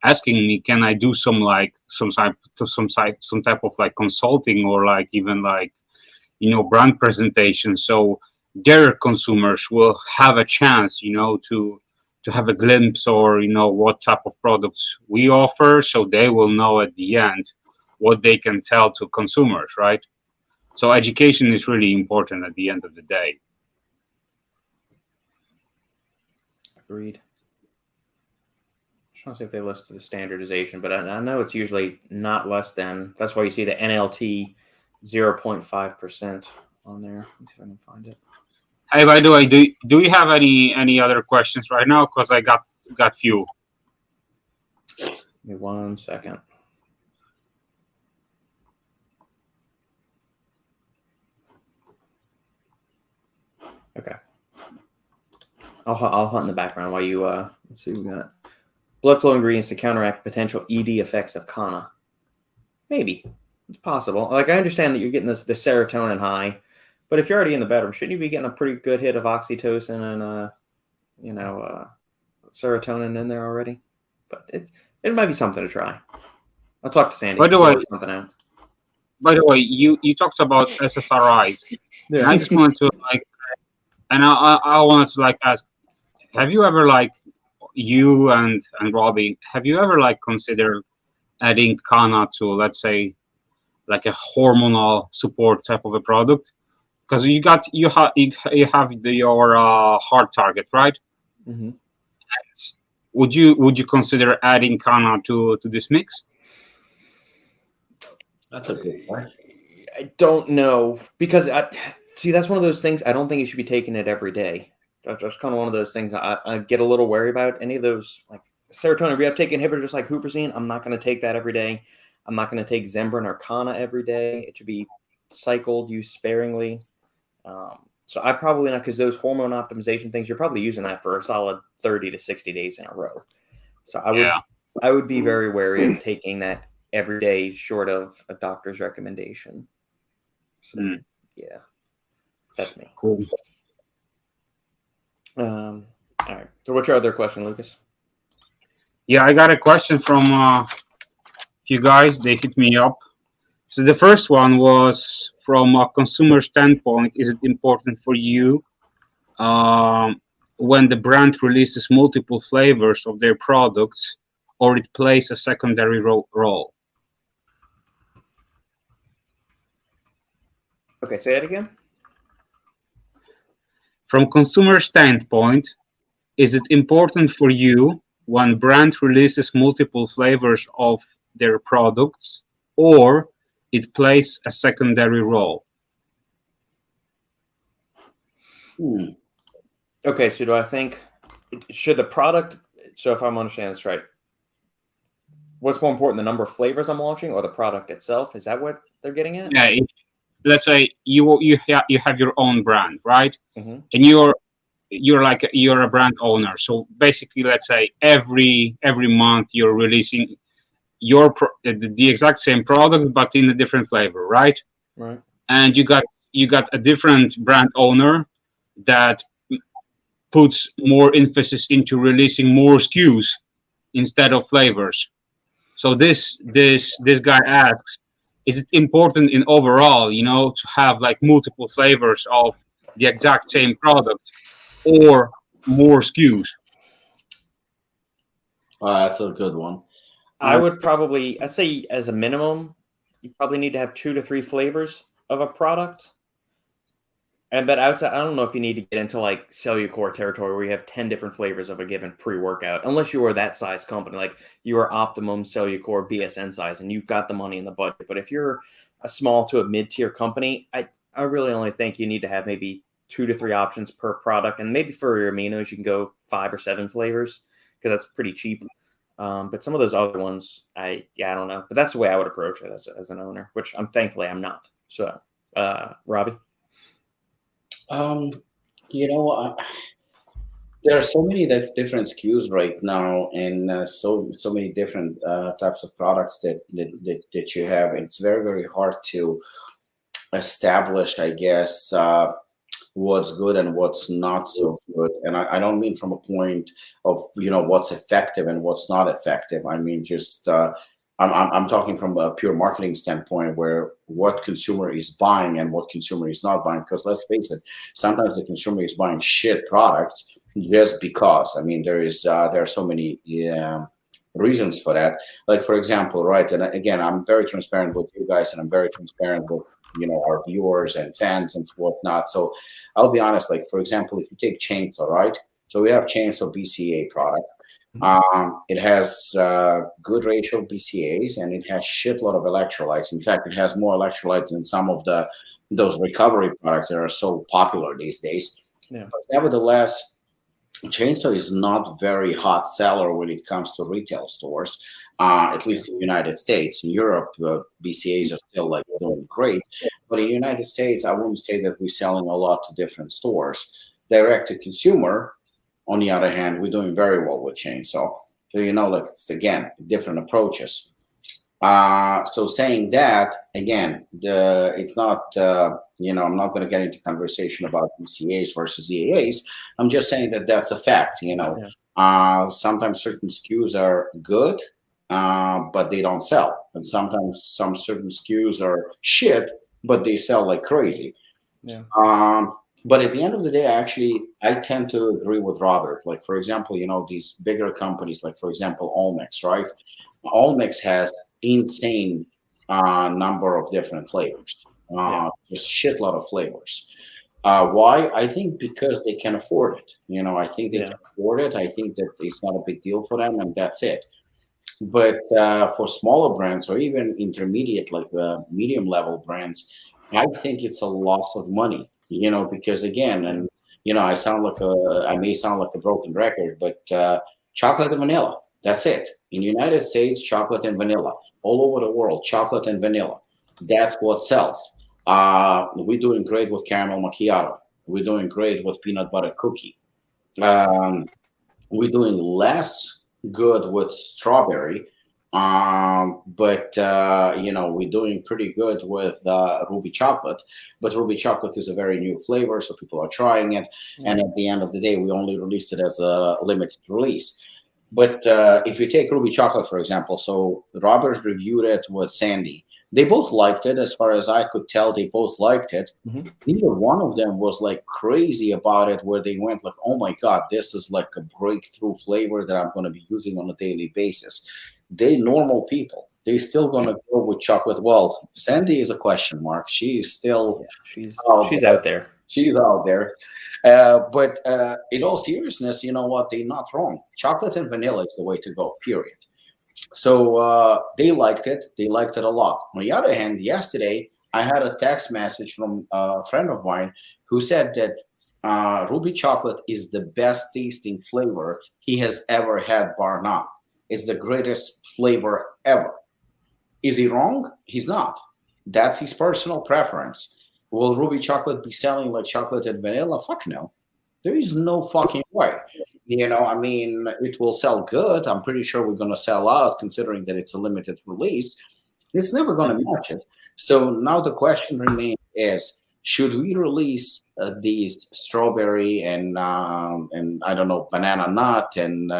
asking me, can I do some type of like consulting, or like even like brand presentation, so their consumers will have a chance to have a glimpse, or what type of products we offer, so they will know at the end what they can tell to consumers, right? So education is really important at the end of the day. Agreed. Just want to see if they list the standardization, but I know it's usually not less than. That's why you see the NLT 0.5% on there. Let me see if I can find it. Hey, by the way, do we have any other questions right now? Because I got few. Give me 1 second. Okay. I'll hunt in the background while you let's see what we got. Blood flow ingredients to counteract potential ED effects of Kanna. Maybe. It's possible. Like, I understand that you're getting the serotonin high, but if you're already in the bedroom, shouldn't you be getting a pretty good hit of oxytocin and serotonin in there already? But it might be something to try. I'll talk to Sandy. By the way, something out. By the way, you talked about SSRIs. Yeah. I just wanted to I wanted to ask, have you ever you and Robbie, have you ever considered adding Kanna to, let's say, like a hormonal support type of a product? Because you have your heart target, right? Mm-hmm. Would you consider adding Kanna to this mix? That's a good point. I don't know, because that's one of those things. I don't think you should be taking it every day. That's kind of one of those things I get a little wary about. Any of those like serotonin reuptake inhibitors like huperzine, I'm not going to take that every day. I'm not going to take Zembrin or Kanna every day. It should be cycled, used sparingly. So I probably not, because those hormone optimization things, you're probably using that for a solid 30 to 60 days in a row. So I would be very wary of taking that every day short of a doctor's recommendation. So yeah, that's me. Cool. All right. So what's your other question, Lukasz? Yeah, I got a question from a few guys. They hit me up. So the first one was, from a consumer standpoint, is it important for you when the brand releases multiple flavors of their products, or it plays a secondary role? Okay, say that again. From consumer standpoint, is it important for you when brand releases multiple flavors of their products, or it plays a secondary role? Okay, so do I think should the product? So if I'm understanding this right, what's more important, the number of flavors I'm launching or the product itself? Is that what they're getting at? Yeah. Let's say you have your own brand, right? Mm-hmm. And you're a brand owner. So basically, let's say every month you're releasing the exact same product but in a different flavor, right? Right. And you got a different brand owner that puts more emphasis into releasing more SKUs instead of flavors. So this guy asks, is it important in overall, to have multiple flavors of the exact same product, or more SKUs? That's a good one. I would probably, I'd say as a minimum, you probably need to have 2 to 3 flavors of a product. But outside, I don't know if you need to get into Cellucor territory where you have 10 different flavors of a given pre-workout, unless you are that size company, like you are Optimum, Cellucor, BSN size, and you've got the money in the budget. But if you're a small to a mid-tier company, I really only think you need to have maybe 2 to 3 options per product. And maybe for your aminos, you can go 5 or 7 flavors, because that's pretty cheap. But some of those other ones, I don't know. But that's the way I would approach it as an owner, which thankfully I'm not. So, Robbie? There are so many different SKUs right now, and so many different types of products that you have. It's very, very hard to establish, I guess, what's good and what's not so good. And I don't mean from a point of what's effective and what's not effective. I mean just I'm talking from a pure marketing standpoint, where what consumer is buying and what consumer is not buying. Because let's face it, sometimes the consumer is buying shit products just because. I mean, there are so many reasons for that. Like, for example, right? And again, I'm very transparent with you guys, and I'm very transparent with our viewers and fans and whatnot. So I'll be honest. Like, for example, if you take chainsaw, right? So we have chainsaw BCA product. It has good ratio of BCAs, and it has shitload of electrolytes. In fact, it has more electrolytes than some of those recovery products that are so popular these days. Yeah. But nevertheless, chainsaw is not very hot seller when it comes to retail stores, at least in the United States. In Europe, BCAs are still like doing great, but in the United States, I wouldn't say that we're selling a lot to different stores. Direct to consumer, on the other hand, we're doing very well with chainsaw. So like it's again different approaches. So saying that again, it's not I'm not going to get into conversation about BCAs versus EAAs. I'm just saying that that's a fact. Sometimes certain SKUs are good, but they don't sell, and sometimes some certain SKUs are shit, but they sell like crazy. Yeah. But at the end of the day, I tend to agree with Robert. Like, for example, these bigger companies, like, for example, Olmex, right? Olmex has insane number of different flavors, just shitload of flavors. Why? I think because they can afford it. I think they can afford it. I think that it's not a big deal for them, and that's it. But for smaller brands or even intermediate, like medium level brands, I think it's a loss of money. Because again, and I may sound like a broken record, but chocolate and vanilla, that's it. In the United States, chocolate and vanilla. All over the world, chocolate and vanilla. That's what sells. We're doing great with caramel macchiato. We're doing great with peanut butter cookie. We're doing less good with strawberry. But we're doing pretty good with ruby chocolate. But ruby chocolate is a very new flavor, so people are trying it. And at the end of the day, we only released it as a limited release. But if you take ruby chocolate, for example, so Robert reviewed it with Sandy. They both liked it. As far as I could tell, they both liked it. Mm-hmm. Neither one of them was like crazy about it, where they went like, oh my God, this is like a breakthrough flavor that I'm going to be using on a daily basis. They normal people. They still going to go with chocolate. Well, Sandy is a question mark. She's still she's out there. She's out there. But in all seriousness, you know what? They're not wrong. Chocolate and vanilla is the way to go, period. So they liked it. They liked it a lot. On the other hand, yesterday, I had a text message from a friend of mine who said that ruby chocolate is the best tasting flavor he has ever had, bar none. It's the greatest flavor ever. Is he wrong? He's not. That's his personal preference. Will ruby chocolate be selling like chocolate and vanilla? Fuck no. There is no fucking way. I mean, it will sell good. I'm pretty sure we're going to sell out, considering that it's a limited release. It's never going to match it. So now the question remains is, should we release these strawberry and I don't know, banana nut and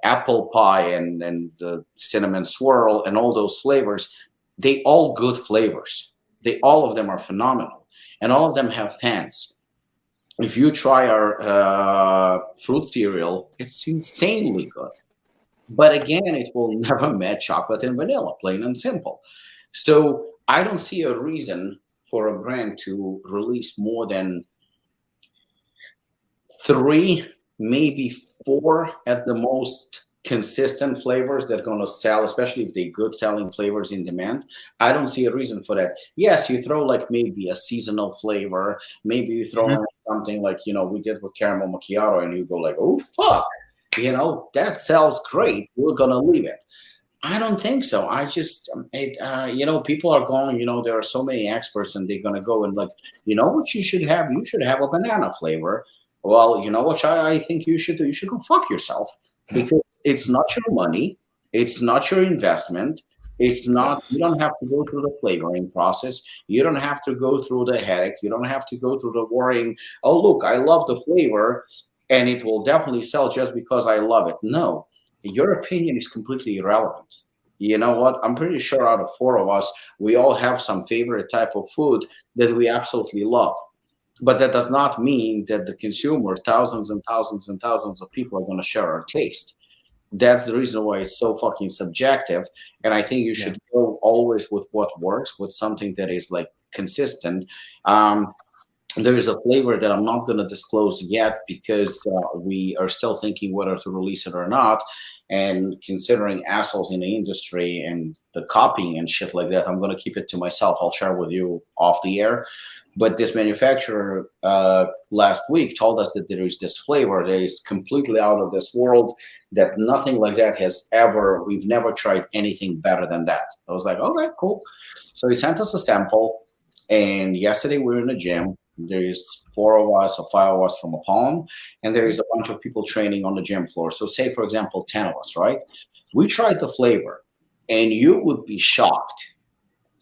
apple pie and the cinnamon swirl and all those flavors? They all good flavors. All of them are phenomenal, and all of them have fans. If you try our fruit cereal, it's insanely good. But again, it will never match chocolate and vanilla, plain and simple. So I don't see a reason for a brand to release more than 3, maybe 4 at the most consistent flavors that are going to sell, especially if they're good selling flavors in demand. I don't see a reason for that. Yes, you throw like maybe a seasonal flavor, maybe you throw in something like, we did with caramel macchiato, and you go like, oh, fuck, that sells great. We're going to leave it. I don't think so. I just, people are going, there are so many experts, and they're going to go and like, what you should have? You should have a banana flavor. Well, what I think you should do? You should go fuck yourself, because it's not your money. It's not your investment. It's not, you don't have to go through the flavoring process. You don't have to go through the headache. You don't have to go through the worrying, oh, look, I love the flavor and it will definitely sell just because I love it. No, your opinion is completely irrelevant. You know what? I'm pretty sure out of four of us, we all have some favorite type of food that we absolutely love. But that does not mean that the consumer, thousands and thousands and thousands of people, are going to share our taste. That's the reason why it's so fucking subjective. And I think you should go always with what works, with something that is like consistent. There is a flavor that I'm not going to disclose yet because we are still thinking whether to release it or not. And considering assholes in the industry and the copying and shit like that, I'm going to keep it to myself. I'll share with you off the air. But this manufacturer last week told us that there is this flavor that is completely out of this world, that nothing like that has ever, we've never tried anything better than that. I was like, okay, cool. So he sent us a sample. And yesterday we were in the gym. There's 4 of us or 5 of us from Apollon, and there is a bunch of people training on the gym floor. So say, for example, 10 of us, right? We tried the flavor, and you would be shocked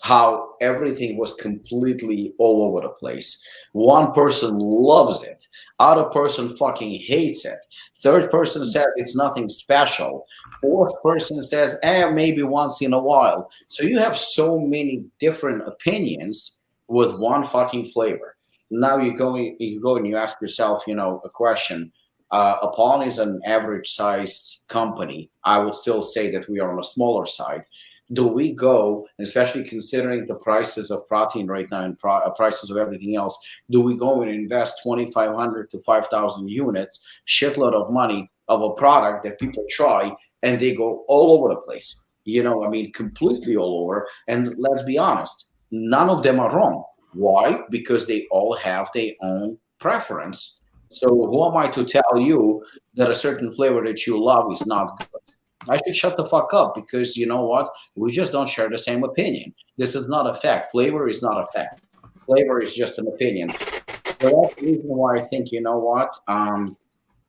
how everything was completely all over the place. One person loves it. Other person fucking hates it. Third person says it's nothing special. Fourth person says, maybe once in a while. So you have so many different opinions with one fucking flavor. Now you go and you ask yourself, a question. Apollon is an average-sized company. I would still say that we are on a smaller side. Do we go, especially considering the prices of protein right now and prices of everything else, do we go and invest 2,500 to 5,000 units, shitload of money of a product that people try and they go all over the place? Completely all over. And let's be honest, none of them are wrong. Why? Because they all have their own preference. So who am I to tell you that a certain flavor that you love is not good? I should shut the fuck up because you know what? We just don't share the same opinion. This is not a fact. Flavor is not a fact. Flavor is just an opinion. So that's the reason why I think,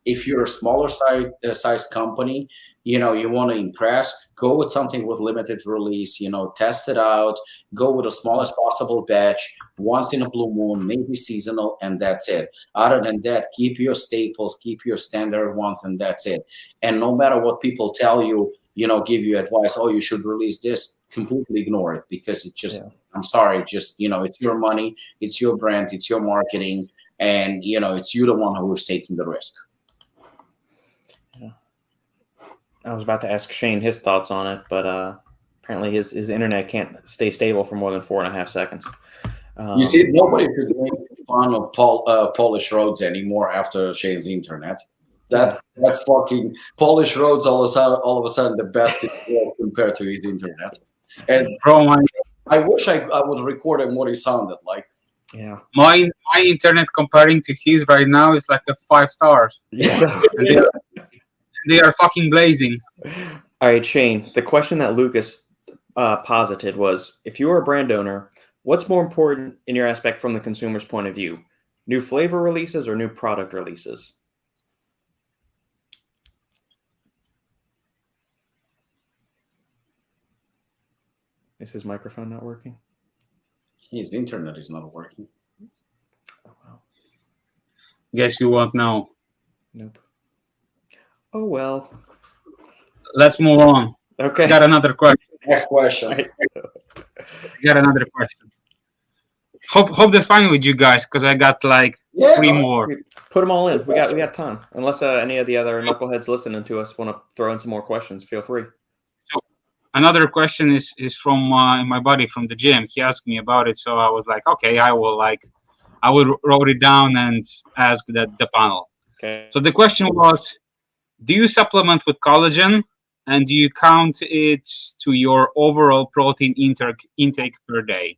if you're a smaller size company, you want to impress, go with something with limited release, test it out, go with the smallest possible batch, once in a blue moon, maybe seasonal, and that's it. Other than that, keep your staples, keep your standard ones, and that's it. And no matter what people tell you, give you advice, oh, you should release this, completely ignore it because it's just, I'm sorry, just, it's your money, it's your brand, it's your marketing, and, it's you the one who is taking the risk. I was about to ask Shane his thoughts on it, but apparently his internet can't stay stable for more than 4.5 seconds. You see, nobody could make fun of Polish roads anymore after Shane's internet. That's fucking Polish roads. All of a sudden, the best in the world compared to his internet. And I wish I would record him what he sounded like. Yeah, my internet comparing to his right now is like a 5 stars. Yeah. They are fucking blazing. All right, Shane, the question that Lukasz posited was, if you are a brand owner, what's more important in your aspect from the consumer's point of view? New flavor releases or new product releases? Is his microphone not working? His internet is not working. Oh, wow. Guess you won't know. Nope. Oh, well. Let's move on. Okay. Got another question. Next question. Got another question. Hope that's fine with you guys, because I got like 3 more. Put them all in. We got time. Unless any of the other knuckleheads listening to us want to throw in some more questions, feel free. So another question is from my buddy from the gym. He asked me about it, so I was like, okay, I will wrote it down and ask the panel. Okay. So the question was, do you supplement with collagen, and do you count it to your overall protein intake per day?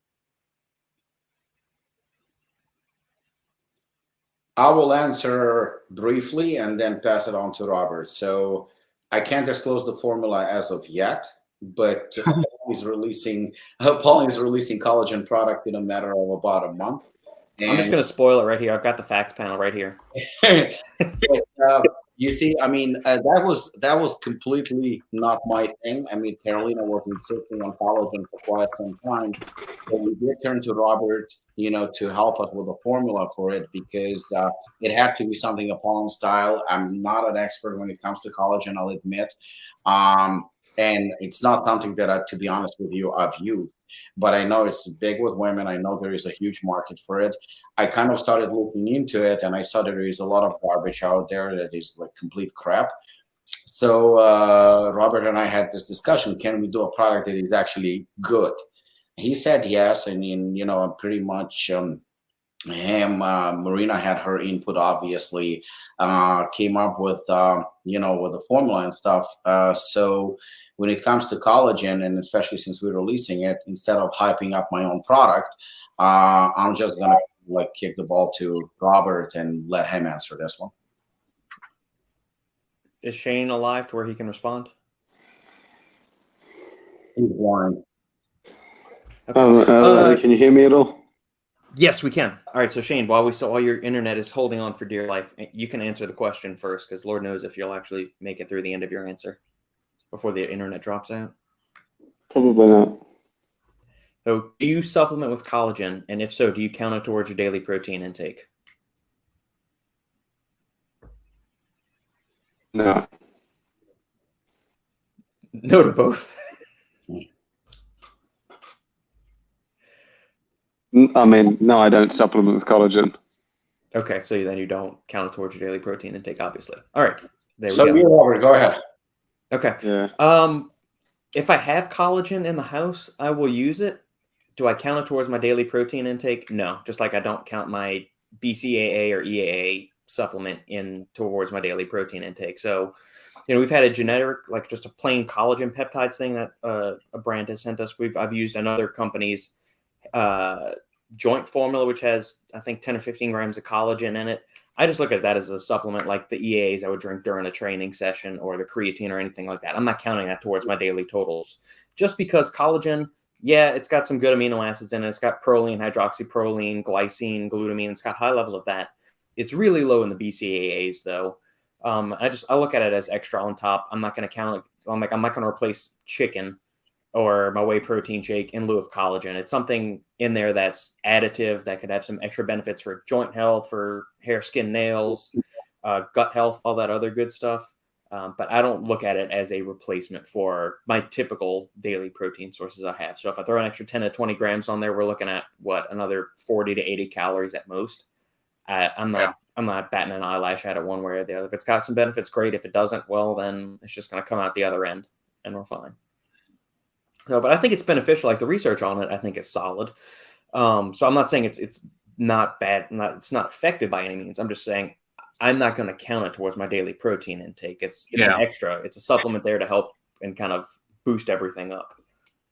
I will answer briefly and then pass it on to Robert. So I can't disclose the formula as of yet, but Apollon is releasing collagen product in a matter of about a month. I'm just going to spoil it right here. I've got the facts panel right here. You see, I mean, that was completely not my thing. I mean, Carolina was insisting on collagen for quite some time, so we did turn to Robert, to help us with a formula for it because it had to be something Apollon style. I'm not an expert when it comes to collagen, I'll admit, and it's not something that, to be honest with you, I've used. But I know it's big with women. I know there is a huge market for it. I kind of started looking into it, and I saw there is a lot of garbage out there that is like complete crap. So Robert and I had this discussion: can we do a product that is actually good? He said yes, and pretty much Marina had her input. Obviously, came up with with the formula and stuff. So when it comes to collagen, and especially since we're releasing it, instead of hyping up my own product, I'm just gonna kick the ball to Robert and let him answer this one. Is Shane alive to where he can respond? He's blind. Okay. Can you hear me at all? Yes, we can. All right, so Shane, while your internet is holding on for dear life, you can answer the question first, because Lord knows if you'll actually make it through the end of your answer before the internet drops out. Probably not. So, do you supplement with collagen? And if so, do you count it towards your daily protein intake? No. No to both. I mean, no, I don't supplement with collagen. Okay, so then you don't count it towards your daily protein intake, obviously. All right, there we So go. you, Robert, go ahead. Okay. Yeah. If I have collagen in the house, I will use it. Do I count it towards my daily protein intake? No, just like I don't count my BCAA or EAA supplement in towards my daily protein intake. So, we've had a generic, like just a plain collagen peptides thing that a brand has sent us. I've used another company's joint formula, which has, I think, 10 or 15 grams of collagen in it. I just look at that as a supplement, like the EAs I would drink during a training session, or the creatine or anything like that. I'm not counting that towards my daily totals, just because collagen, yeah, it's got some good amino acids in it. It's got proline, hydroxyproline, glycine, glutamine. It's got high levels of that. It's really low in the BCAAs, though. I look at it as extra on top. I'm not going to count it. I'm not going to replace chicken or my whey protein shake in lieu of collagen. It's something in there that's additive that could have some extra benefits for joint health, for hair, skin, nails, gut health, all that other good stuff. But I don't look at it as a replacement for my typical daily protein sources I have. So if I throw an extra 10 to 20 grams on there, we're looking at another 40 to 80 calories at most. I'm not batting an eyelash at it one way or the other. If it's got some benefits, great. If it doesn't, well, then it's just going to come out the other end and we're fine. So, but I think it's beneficial. Like the research on it, I think is solid. So I'm not saying it's not bad. It's not effective by any means. I'm just saying I'm not going to count it towards my daily protein intake. It's an extra. It's a supplement there to help and kind of boost everything up.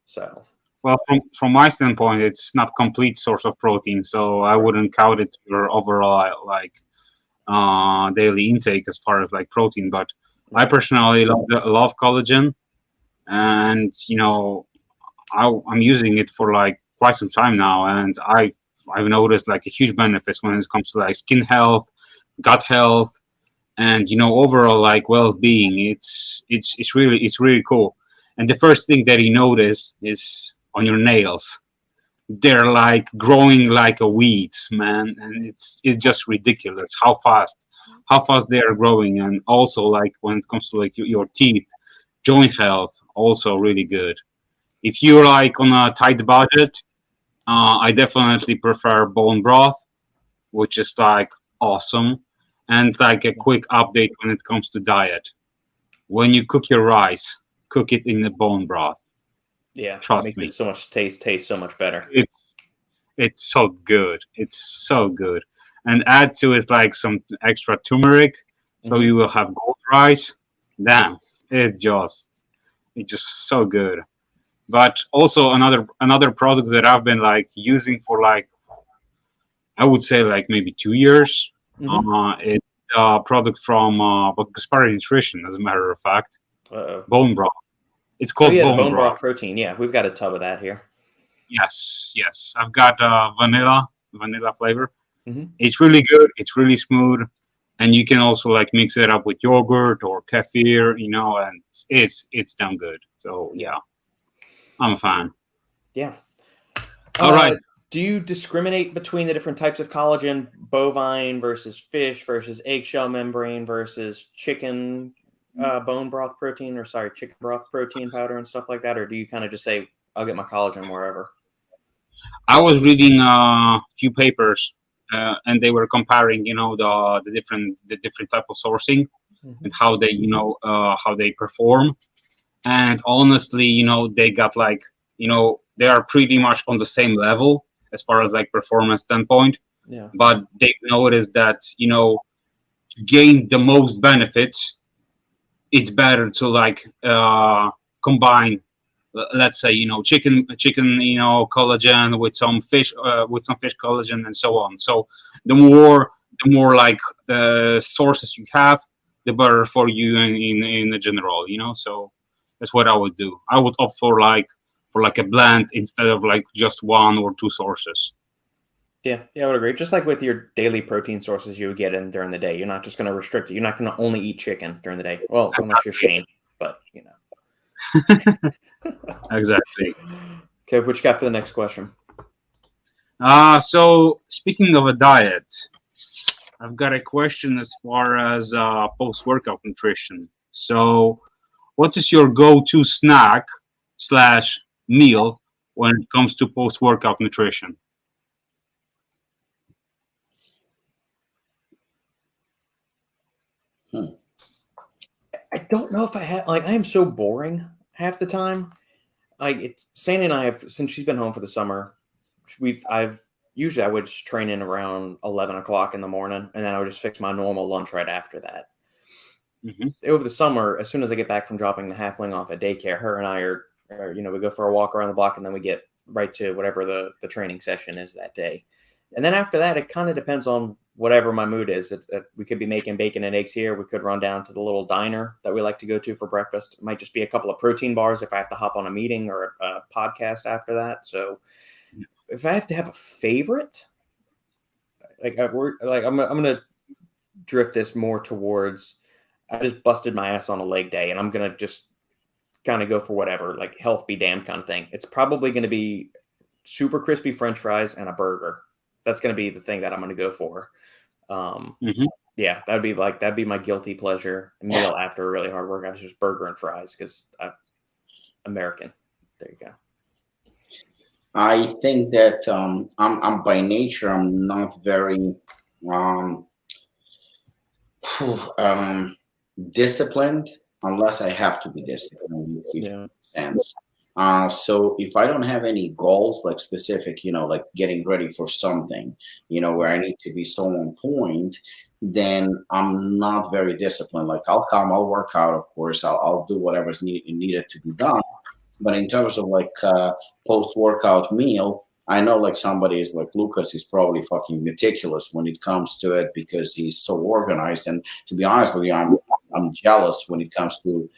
So, well, from my standpoint, it's not complete source of protein, so I wouldn't count it for overall daily intake as far as like protein. But I personally love collagen. And I'm using it for like quite some time now, and I've noticed like a huge benefits when it comes to like skin health, gut health, and overall like well-being. It's really cool. And the first thing that you notice is on your nails. They're like growing like a weeds, man, and it's just ridiculous how fast they are growing. And also like when it comes to like your teeth, joint health, also really good. If you're like on a tight budget, I definitely prefer bone broth, which is like awesome. And like a quick update when it comes to diet. When you cook your rice, cook it in the bone broth. Yeah, trust it makes me. it so much taste so much better. It's so good. It's so good. And add to it like some extra turmeric, so you will have gold rice. Damn. It's just so good. But also another product that I've been like using for like, I would say like maybe 2 years. It's a product from Gaspari Nutrition, as a matter of fact. Bone broth. It's called bone broth protein. Yeah, we've got a tub of that here. Yes. I've got vanilla flavor. It's really good. It's really smooth. and you can also like mix it up with yogurt or kefir, and it's damn good. So yeah, I'm a fan. Yeah. All right. Do you discriminate between the different types of collagen, bovine versus fish versus eggshell membrane versus chicken bone broth protein, or chicken broth protein powder and stuff like that? Or do you kind of just say, I'll get my collagen wherever? I was reading a few papers, and they were comparing, the different type of sourcing and how they, how they perform. And honestly, they got like, they are pretty much on the same level as far as like performance standpoint. Yeah. But they noticed that, to gain the most benefits, it's better to like combine, let's say, chicken, collagen with some fish collagen and so on. So the more like sources you have, the better for you in the general, so that's what I would do. I would opt for like a blend instead of like just one or two sources. Yeah, I would agree. Just like with your daily protein sources you would get in during the day, you're not just going to restrict it. You're not going to only eat chicken during the day. Well, unless you're Shane, but Exactly. Okay, what you got for the next question? So speaking of a diet, I've got a question as far as post-workout nutrition. So what is your go-to snack / meal when it comes to post-workout nutrition? I don't know if I have, I am so boring half the time. Sandy and I have, since she's been home for the summer, I would just train in around 11 o'clock in the morning, and then I would just fix my normal lunch right after that. Over the summer, as soon as I get back from dropping the halfling off at daycare, her and I are we go for a walk around the block, and then we get right to whatever the training session is that day. And then after that, it kind of depends on whatever my mood is. We could be making bacon and eggs here. We could run down to the little diner that we like to go to for breakfast. It might just be a couple of protein bars if I have to hop on a meeting or a podcast after that. So if I have to have a favorite, I'm going to drift this more towards, I just busted my ass on a leg day, and I'm going to just kind of go for whatever, like health be damned kind of thing. It's probably going to be super crispy French fries and a burger. That's going to be the thing that I'm going to go for. Yeah, that'd be my guilty pleasure meal after a really hard workout. It's just burger and fries because I'm American. There you go. I think that I'm by nature, I'm not very disciplined unless I have to be disciplined. If it makes sense. So if I don't have any goals, like specific, like getting ready for something, where I need to be so on point, then I'm not very disciplined. Like I'll come, I'll work out, of course, I'll do whatever's needed to be done. But in terms of like post-workout meal, I know like somebody is like Lukasz is probably fucking meticulous when it comes to it because he's so organized. And to be honest with you, I'm jealous when it comes to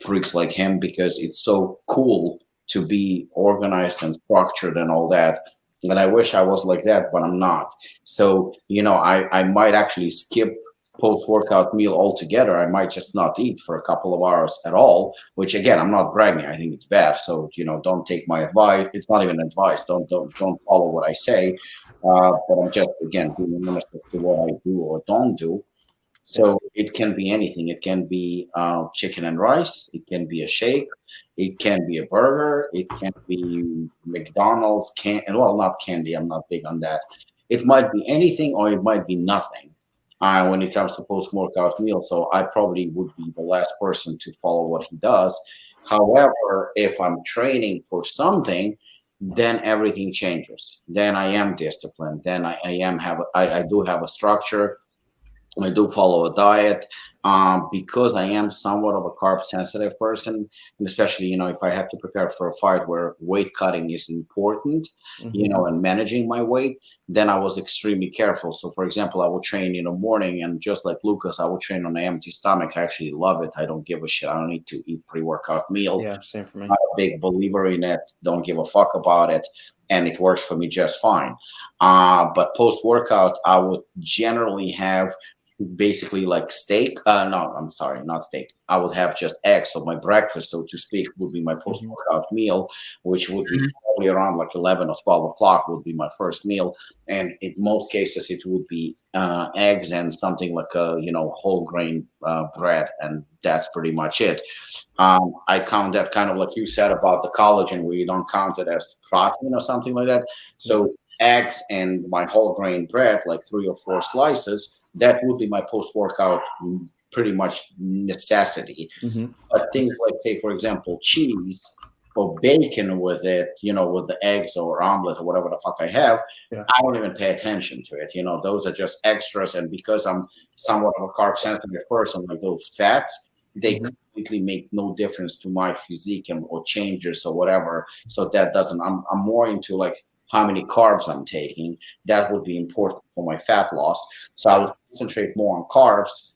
freaks like him because it's so cool to be organized and structured and all that. And I wish I was like that, but I'm not. So, I might actually skip post-workout meal altogether. I might just not eat for a couple of hours at all, which again, I'm not bragging. I think it's bad. So, don't take my advice. It's not even advice. Don't follow what I say. But I'm just, again, being honest as to what I do or don't do. So it can be anything. It can be chicken and rice. It can be a shake. It can be a burger. It can be McDonald's not candy. I'm not big on that. It might be anything or it might be nothing when it comes to post-workout meal. So I probably would be the last person to follow what he does. However, if I'm training for something, then everything changes. Then I am disciplined. Then I do have a structure. I do follow a diet because I am somewhat of a carb sensitive person, and especially, if I have to prepare for a fight where weight cutting is important, and managing my weight, then I was extremely careful. So for example, I will train in the morning and just like Lukasz, I will train on an empty stomach. I actually love it. I don't give a shit. I don't need to eat pre-workout meal. Yeah, same for me. I'm a big believer in it. Don't give a fuck about it. And it works for me just fine. But post-workout, I would generally have basically like steak. No, I'm sorry, not steak. I would have just eggs. So my breakfast, so to speak, would be my post-workout meal, which would be probably around like 11 or 12 o'clock would be my first meal. And in most cases, it would be eggs and something like whole grain bread, and that's pretty much it. I count that kind of like you said about the collagen, where you don't count it as protein or something like that. So eggs and my whole grain bread, like 3 or 4 slices, that would be my post-workout pretty much necessity. But things like, say, for example, cheese or bacon with it, with the eggs or omelet or whatever the fuck I have, I don't even pay attention to it. Those are just extras. And because I'm somewhat of a carb-sensitive person, like those fats, they completely make no difference to my physique or changes or whatever. So that doesn't, I'm more into like how many carbs I'm taking. That would be important for my fat loss. So I would concentrate more on carbs,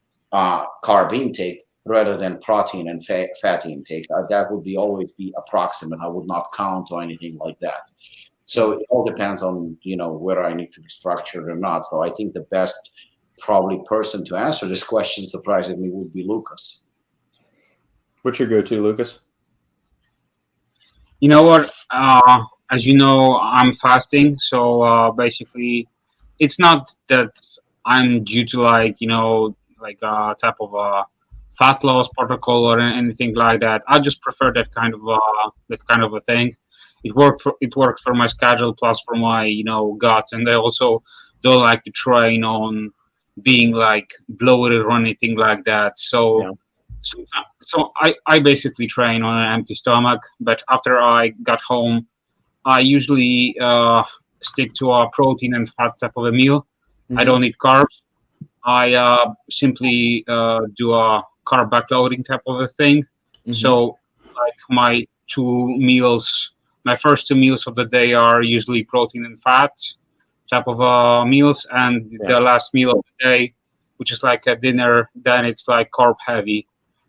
carb intake, rather than protein and fat intake. That would always be approximate. I would not count or anything like that. So it all depends on, whether I need to be structured or not. So I think the best probably person to answer this question, surprisingly, would be Lukasz. What's your go-to, Lukasz? You know what? As you know, I'm fasting, so basically, it's not that I'm due to like a type of a fat loss protocol or anything like that. I just prefer that kind of a thing. It works for my schedule, plus for my gut, and I also don't like to train on being like bloated or anything like that. So I basically train on an empty stomach. But after I got home, I usually stick to a protein and fat type of a meal. I don't eat carbs. I simply do a carb backloading type of a thing. So like my first 2 meals of the day are usually protein and fat type of meals, and the last meal of the day, which is like a dinner, then it's like carb heavy.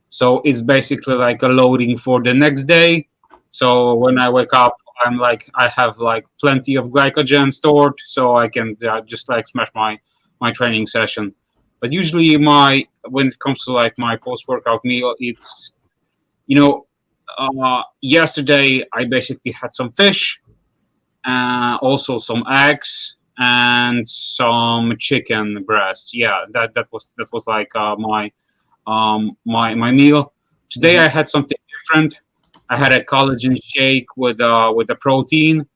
So it's basically like a loading for the next day. So when I wake up, I have like plenty of glycogen stored, so I can just like smash my training session. But usually when it comes to like my post-workout meal, it's, yesterday I basically had some fish, also some eggs and some chicken breast. Yeah, that was like my meal. Today I had something different. I had a collagen shake with the protein,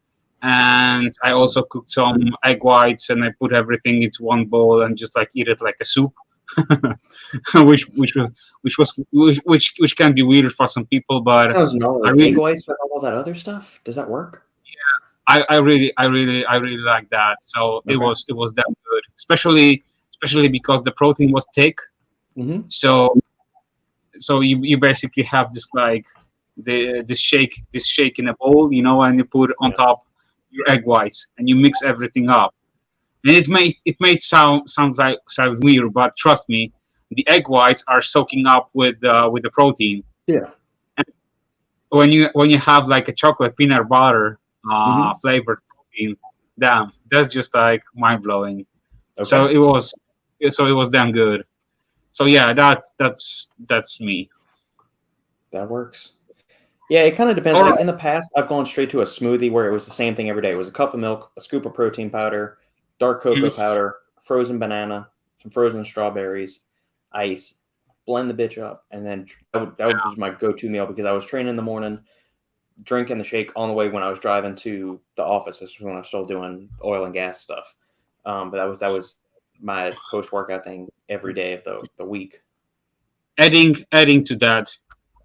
and I also cooked some egg whites, and I put everything into one bowl and just like eat it like a soup, which can be weird for some people, but Sounds gnarly. Egg whites with all that other stuff. Does that work? I really like that. So it was damn good, especially because the protein was thick. So you basically have this like this shake in a bowl, and you put on top your egg whites, and you mix everything up. And it made sound weird, but trust me, the egg whites are soaking up with the protein. Yeah. And when you have like a chocolate peanut butter flavored protein, damn, that's just like mind blowing. Okay. So it was damn good. So yeah, that's me. That works. Yeah, it kind of depends. Like in the past, I've gone straight to a smoothie where it was the same thing every day. It was a cup of milk, a scoop of protein powder, dark cocoa powder, frozen banana, some frozen strawberries, ice, blend the bitch up, and then that was my go-to meal because I was training in the morning, drinking the shake on the way when I was driving to the office. This was when I was still doing oil and gas stuff. But that was my post-workout thing every day of the week. Adding to that,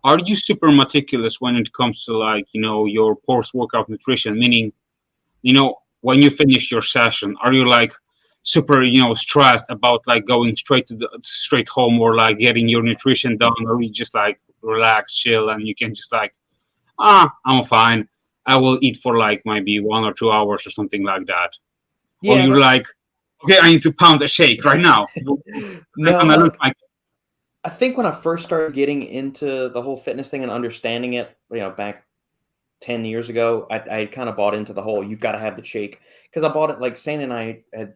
are you super meticulous when it comes to like your post-workout nutrition? Meaning, when you finish your session, are you like super stressed about like going straight home or like getting your nutrition done, or you just like relax, chill, and you can just like I'm fine, I will eat for like maybe 1 or 2 hours or something like that? Yeah, or you're like, okay, I need to pound a shake right now. No, I think when I first started getting into the whole fitness thing and understanding it, back 10 years ago, I kind of bought into the whole, you've got to have the shake, because I bought it, like Sane and I had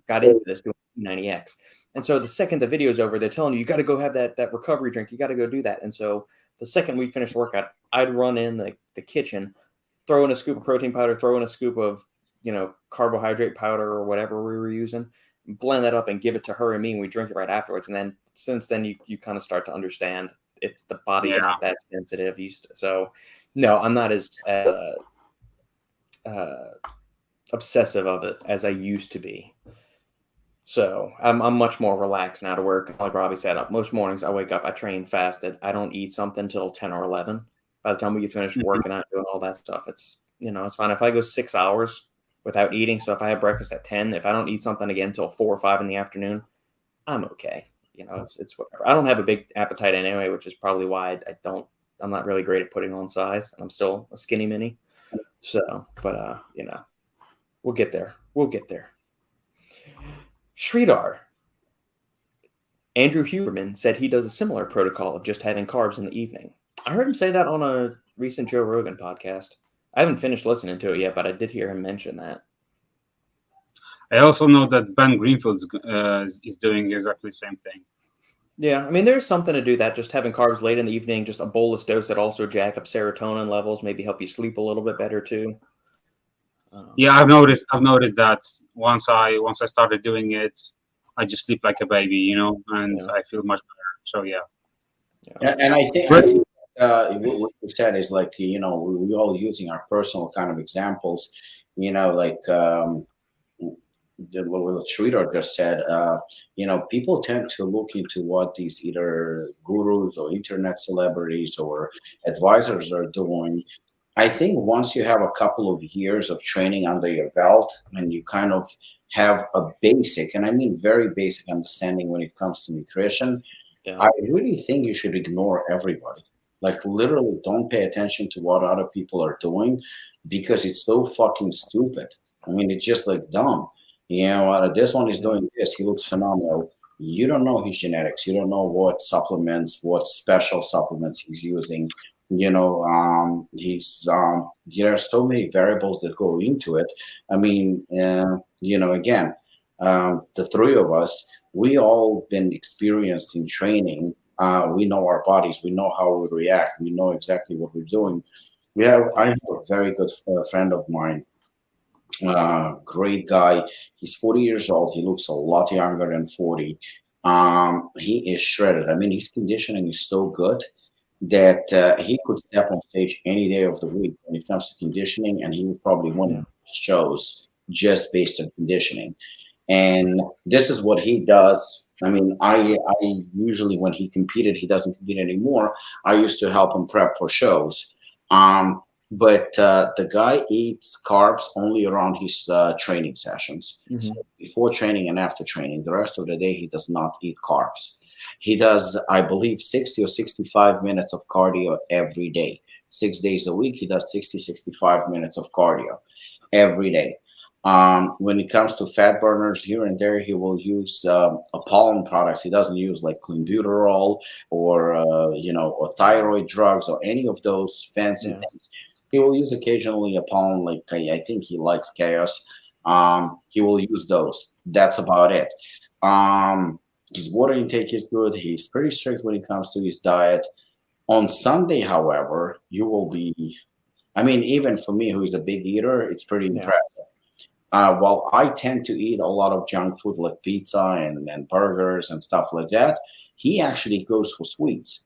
got into this doing 90X, And so the second the video's over, they're telling you got to go have that recovery drink. You got to go do that. And so the second we finished the workout, I'd run in the kitchen, throw in a scoop of protein powder, throw in a scoop of, carbohydrate powder or whatever we were using, blend that up and give it to her and me, and we drink it right afterwards. And then since then, you kind of start to understand if the body's not that sensitive. So no, I'm not as obsessive of it as I used to be. So I'm much more relaxed now to work. Like Robbie said, most mornings I wake up, I train fasted. I don't eat something till 10 or 11. By the time we get finished working out, doing all that stuff, it's fine. If I go 6 hours without eating, so if I have breakfast at 10, if I don't eat something again till 4 or 5 in the afternoon, I'm okay. It's whatever. I don't have a big appetite anyway, which is probably why I'm not really great at putting on size. I'm still a skinny mini. So, but we'll get there. Sridhar. Andrew Huberman said he does a similar protocol of just having carbs in the evening. I heard him say that on a recent Joe Rogan podcast. I haven't finished listening to it yet, but I did hear him mention that. I also know that Ben Greenfield is doing exactly the same thing. Yeah, I mean, there's something to do that. Just having carbs late in the evening, just a bolus dose that also jack up serotonin levels, maybe help you sleep a little bit better too. Yeah, I've noticed that once I started doing it, I just sleep like a baby, and I feel much better. So yeah. And I think what you said is like, we all using our personal kind of examples, like what Sridhar just said. People tend to look into what these either gurus or internet celebrities or advisors are doing. I think once you have a couple of years of training under your belt and you kind of have a basic, and I mean very basic understanding when it comes to nutrition, I really think you should ignore everybody. Like literally don't pay attention to what other people are doing because it's so fucking stupid. I mean, it's just like dumb. This one is doing this. He looks phenomenal. You don't know his genetics. You don't know what what special supplements he's using. There are so many variables that go into it. I mean, again, the three of us, we all been experienced in training. We know our bodies. We know how we react. We know exactly what we're doing. I have a very good friend of mine, great guy. He's 40 years old. He looks a lot younger than 40. He is shredded. I mean, his conditioning is so good that he could step on stage any day of the week when it comes to conditioning, and he would probably win shows just based on conditioning. And this is what he does. I mean, I usually, when he competed, he doesn't compete anymore. I used to help him prep for shows. But the guy eats carbs only around his training sessions. So before training and after training, the rest of the day, he does not eat carbs. He does, I believe, 60 or 65 minutes of cardio every day. 6 days a week, he does 60, 65 minutes of cardio every day. When it comes to fat burners here and there, he will use Apollon products. He doesn't use like clenbuterol or thyroid drugs or any of those fancy things. He will use occasionally Apollon, like I think he likes Chaos. He will use those. That's about it. His water intake is good. He's pretty strict when it comes to his diet. On Sunday, however, you will be, I mean, even for me, who is a big eater, it's pretty impressive. While I tend to eat a lot of junk food like pizza and burgers and stuff like that, he actually goes for sweets.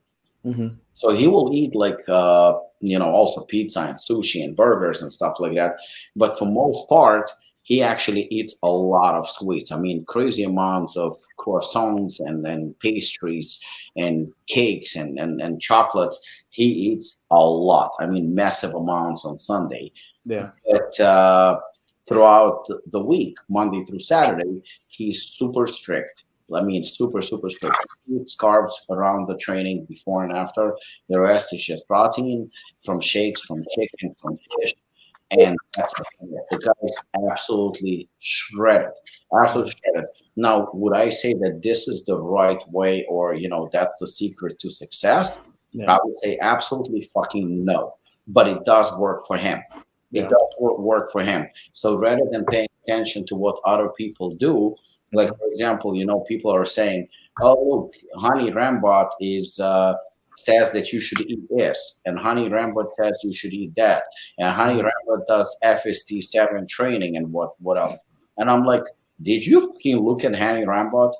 So he will eat like, also pizza and sushi and burgers and stuff like that. But for most part, he actually eats a lot of sweets. I mean, crazy amounts of croissants and pastries and cakes and chocolates. He eats a lot. I mean, massive amounts on Sunday. Yeah. But throughout the week, Monday through Saturday, he's super strict. I mean, super, super strict. He eats carbs around the training before and after. The rest is just protein from shakes, from chicken, from fish. And that's the guy is absolutely shredded. Absolutely shredded. Now, would I say that this is the right way or, that's the secret to success? I would say absolutely fucking no. But it does work for him. It does work for him. So rather than paying attention to what other people do, Like, for example, people are saying, "Oh, look, Honey Rambot is says that you should eat this, and Honey Rambot says you should eat that, and Honey Rambot does FST7 training and what else?" And I'm like, "Did you fucking look at Honey Rambot?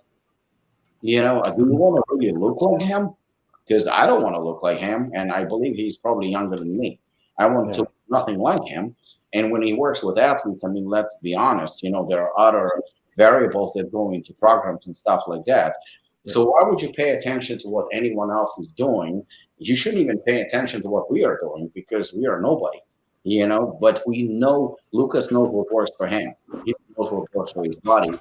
Do you want to really look like him? Because I don't want to look like him, and I believe he's probably younger than me. I want to look nothing like him. And when he works with athletes, I mean, let's be honest, there are other variables that go into programs and stuff like that. So why would you pay attention to what anyone else is doing? You shouldn't even pay attention to what we are doing because we are nobody, But we know Lukasz knows what works for him. He knows what works for his body.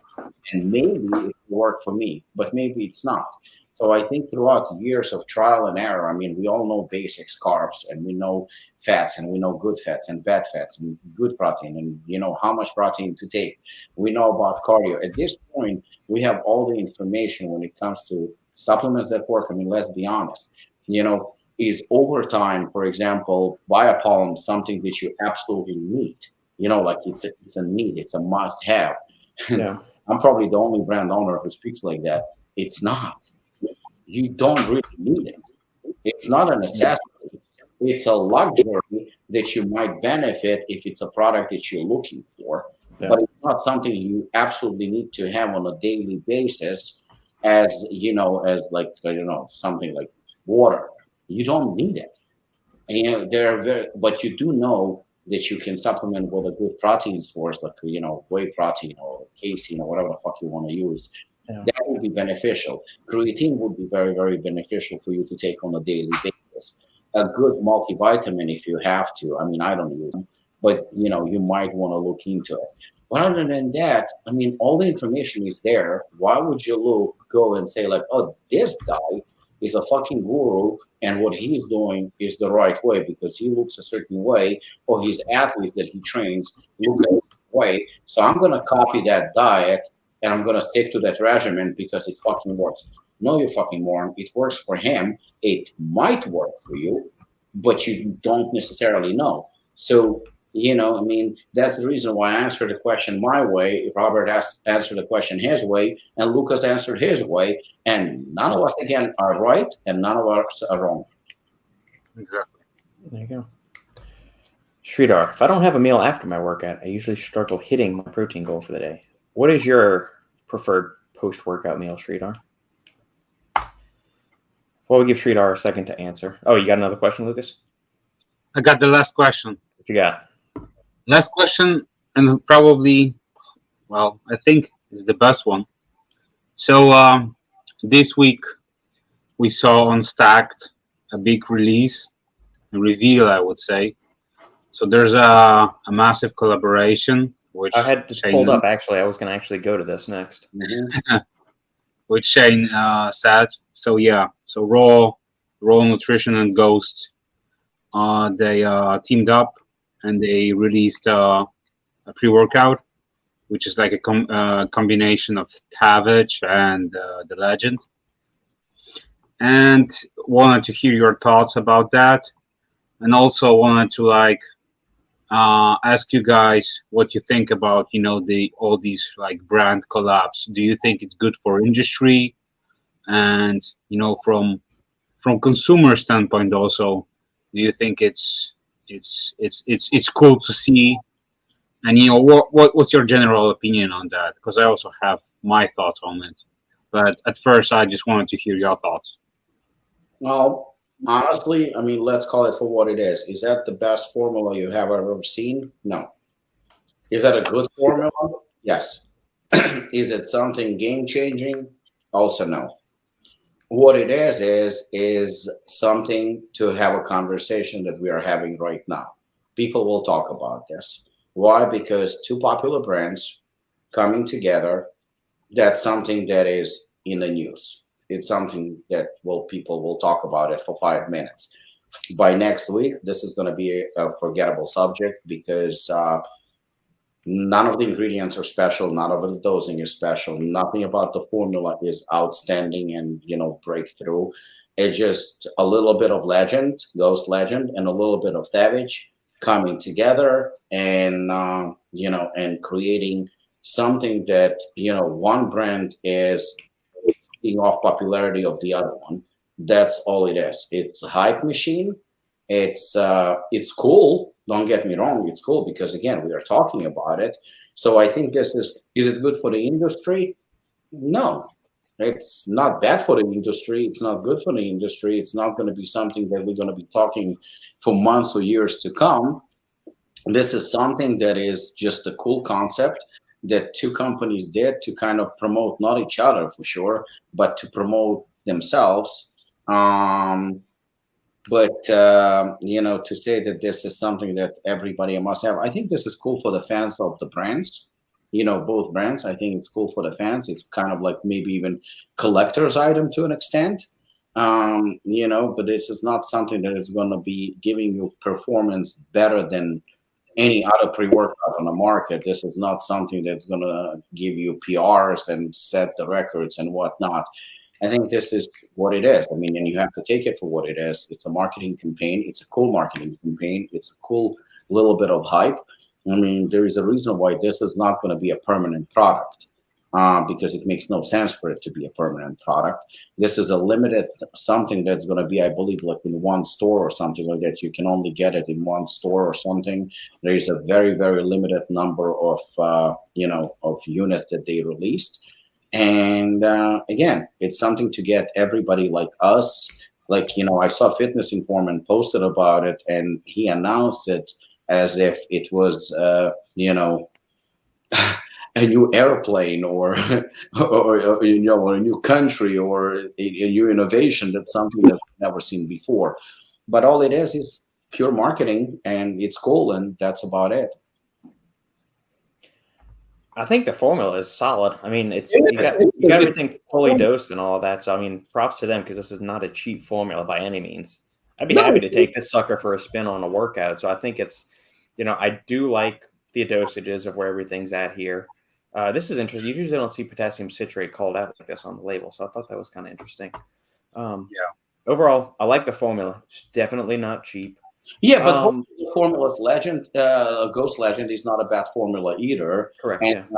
And maybe it will work for me, but maybe it's not. So I think throughout years of trial and error, I mean, we all know basics, carbs, and we know fats, and we know good fats and bad fats, and good protein, and how much protein to take. We know about cardio. At this point, we have all the information when it comes to supplements that work. I mean, let's be honest. Is overtime, for example, by Apollon something that you absolutely need? Like it's a need, it's a must-have. Yeah. I'm probably the only brand owner who speaks like that. It's not. You don't really need it. It's not a necessity. It's a luxury that you might benefit if it's a product that you're looking for. Yeah. But it's not something you absolutely need to have on a daily basis as, as like, something like water. You don't need it. And but you do know that you can supplement with a good protein source, like, whey protein or casein or whatever the fuck you want to use. Yeah. That would be beneficial. Creatine would be very, very beneficial for you to take on a daily basis. A good multivitamin if you have to. I mean, I don't use them, but you might want to look into it. But other than that, I mean, all the information is there. Why would you go and say like, "Oh, this guy is a fucking guru, and what he's doing is the right way because he looks a certain way, or his athletes that he trains look a way. So I'm gonna copy that diet and I'm gonna stick to that regimen because it fucking works." No, you fucking moron. It works for him. It might work for you, but you don't necessarily know. So, I mean, that's the reason why I answered the question my way. Robert answered the question his way, and Lukasz answered his way. And none of us, again, are right, and none of us are wrong. Exactly. There you go. Sridhar, if I don't have a meal after my workout, I usually struggle hitting my protein goal for the day. What is your preferred post-workout meal, Sridhar? Well, we'll give Sridhar a second to answer. Oh, you got another question, Lukasz? I got the last question. What you got? Last question, and probably, well, I think it's the best one. So this week we saw on Stacked a big release, a reveal, I would say. So there's a massive collaboration, which I had this pulled up, actually. I was going to actually go to this next. which Shane said. So yeah, so Raw Nutrition and Ghost, they teamed up and they released a pre-workout, which is like a combination of Thavage and the Legend. And wanted to hear your thoughts about that, and also wanted to ask you guys what you think about all these like brand collabs. Do you think it's good for industry, and from consumer standpoint also, do you think it's cool to see? And what's your general opinion on that? Because I also have my thoughts on it, but at first I just wanted to hear your thoughts. Well, honestly, I mean, let's call it for what it is. Is that the best formula you have ever seen? No. Is that a good formula? Yes. Is it something game-changing? Also no. What it is something to have a conversation that we are having right now. People will talk about this. Why? Because two popular brands coming together, that's something that is in the news. It's something that people will talk about it for 5 minutes. By next week, this is going to be a forgettable subject because none of the ingredients are special. None of the dosing is special. Nothing about the formula is outstanding and, breakthrough. It's just a little bit of Ghost Legend, and a little bit of Thavage coming together and, and creating something that, one brand is feeding off popularity of the other one. That's all it is. It's a hype machine. It's cool. Don't get me wrong. It's cool because, again, we are talking about it. So I think this is it good for the industry? No, it's not bad for the industry. It's not good for the industry. It's not going to be something that we're going to be talking for months or years to come. This is something that is just a cool concept that two companies did to kind of promote not each other for sure, but to promote themselves. But to say that this is something that everybody must have, I think this is cool for the fans of the brands. Both brands. I think it's cool for the fans. It's kind of like maybe even collector's item to an extent. But this is not something that is going to be giving you performance better than any other pre-workout on the market. This is not something that's going to give you PRs and set the records and whatnot. I think this is what it is. I mean, and you have to take it for what it is. It's a marketing campaign. It's a cool marketing campaign. It's a cool little bit of hype. I mean, there is a reason why this is not going to be a permanent product, because it makes no sense for it to be a permanent product. This is a limited something that's going to be, I believe, like in one store or something like that. You can only get it in one store or something. There is a very, very limited number of, of units that they released. And again, it's something to get everybody like us. Like, I saw Fitness Informant posted about it, and he announced it as if it was, a new airplane or a new country or a new innovation. That's something that I've never seen before. But all it is pure marketing, and it's cool, and that's about it. I think the formula is solid. I mean, you got everything fully dosed and all of that. So, I mean, props to them, because this is not a cheap formula by any means. I'd be happy to take this sucker for a spin on a workout. So I think it's, I do like the dosages of where everything's at here. This is interesting. You usually don't see potassium citrate called out like this on the label. So I thought that was kind of interesting. Overall, I like the formula. It's definitely not cheap. Yeah, but the formula's Legend, Ghost Legend is not a bad formula either. Correct. And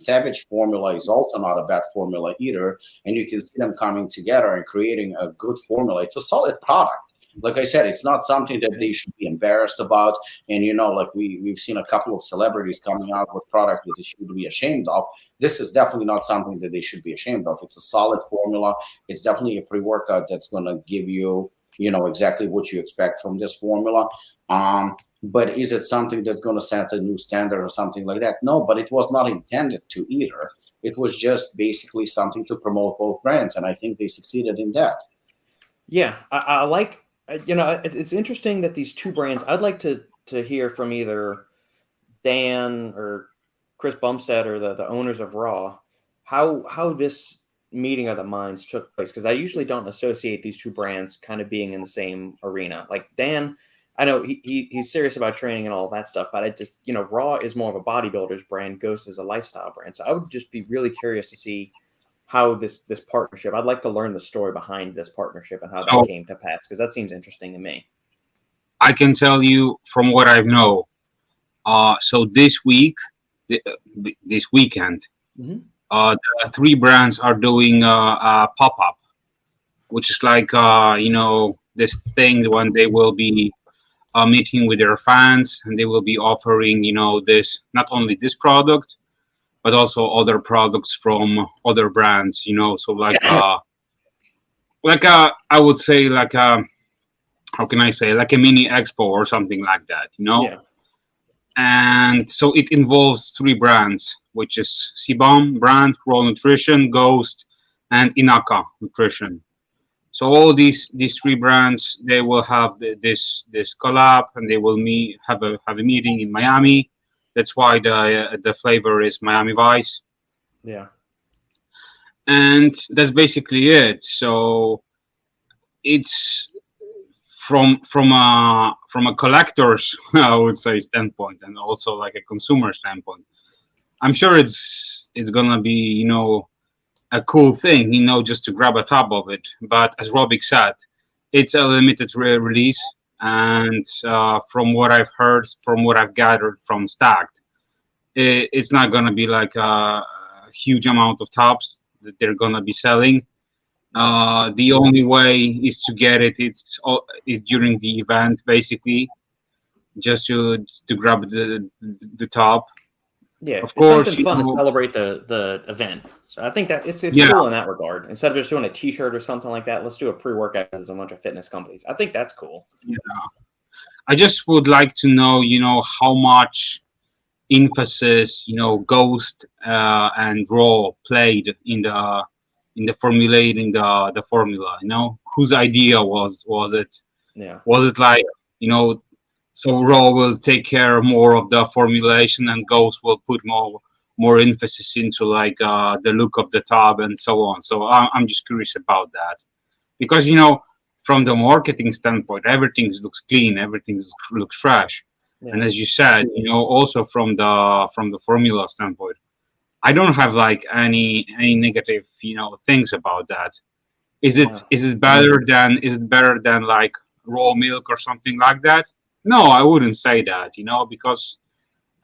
Thavage formula is also not a bad formula either. And you can see them coming together and creating a good formula. It's a solid product. Like I said, it's not something that they should be embarrassed about. And, like we've seen a couple of celebrities coming out with product that they should be ashamed of. This is definitely not something that they should be ashamed of. It's a solid formula. It's definitely a pre-workout that's going to give you, exactly what you expect from this formula. But is it something that's going to set a new standard or something like that? No, but it was not intended to either. It was just basically something to promote both brands. And I think they succeeded in that. Yeah, I like, it's interesting that these two brands, I'd like to hear from either Dan or Chris Bumstead or the owners of Raw, how this meeting of the minds took place, because I usually don't associate these two brands kind of being in the same arena. Like Dan, I know he's serious about training and all that stuff, but I just, Raw is more of a bodybuilder's brand, Ghost is a lifestyle brand. So I would just be really curious to see how this partnership, I'd like to learn the story behind this partnership and how that came to pass, because that seems interesting to me. I can tell you from what I know. So this weekend, the three brands are doing a pop-up, which is like, this thing when they will be meeting with their fans, and they will be offering, this, not only this product, but also other products from other brands, so like, I would say like, how can I say, like a mini expo or something like that, Yeah. And so it involves three brands, which is C-Bomb brand, Raw Nutrition, Ghost, and Inaka Nutrition. So all these three brands, they will have this collab, and they will have a meeting in Miami. That's why the flavor is Miami Vice. Yeah. And that's basically it. So it's from a collector's, I would say, standpoint, and also like a consumer standpoint, I'm sure it's gonna be, a cool thing, just to grab a tub of it. But as Robic said, it's a limited release, and from what I've heard, from what I've gathered from Stacked, it's not gonna be like a huge amount of tops that they're gonna be selling. The only way is to get it. Is during the event, basically, just to grab the top. Yeah, Of it's course, something fun to celebrate the event. So I think that it's Yeah. cool in that regard. Instead of just doing a T-shirt or something like that, let's do a pre-workout as a bunch of fitness companies. I think that's cool. Yeah. I just would like to know, how much emphasis, Ghost and Raw played in the formulating the formula. Whose idea was it? Yeah. Was it like, so Raw will take care more of the formulation and Ghost will put more emphasis into like the look of the tub and so on. So I'm just curious about that, because from the marketing standpoint, everything looks clean, everything looks fresh. Yeah. And as you said, also from the formula standpoint, I don't have like any negative things about that. Is it better than like raw milk or something like that? No, I wouldn't say that, because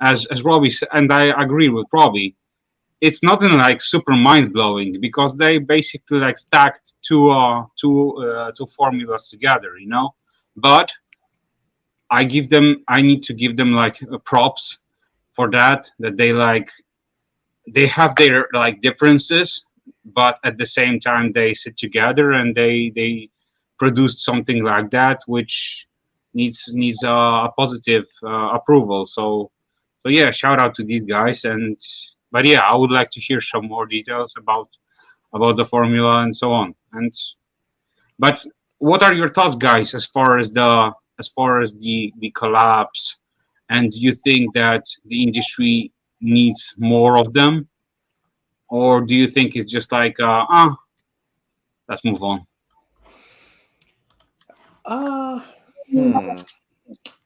as Robbie said, and I agree with Robbie, it's nothing like super mind blowing, because they basically like stacked two formulas together, But I need to give them like props for that they have their like differences, but at the same time they sit together and they produced something like that, which needs a positive approval. So yeah, shout out to these guys. But yeah, I would like to hear some more details about the formula and so on. But what are your thoughts, guys, as far as the collabs? And do you think that the industry needs more of them, or do you think it's just like let's move on?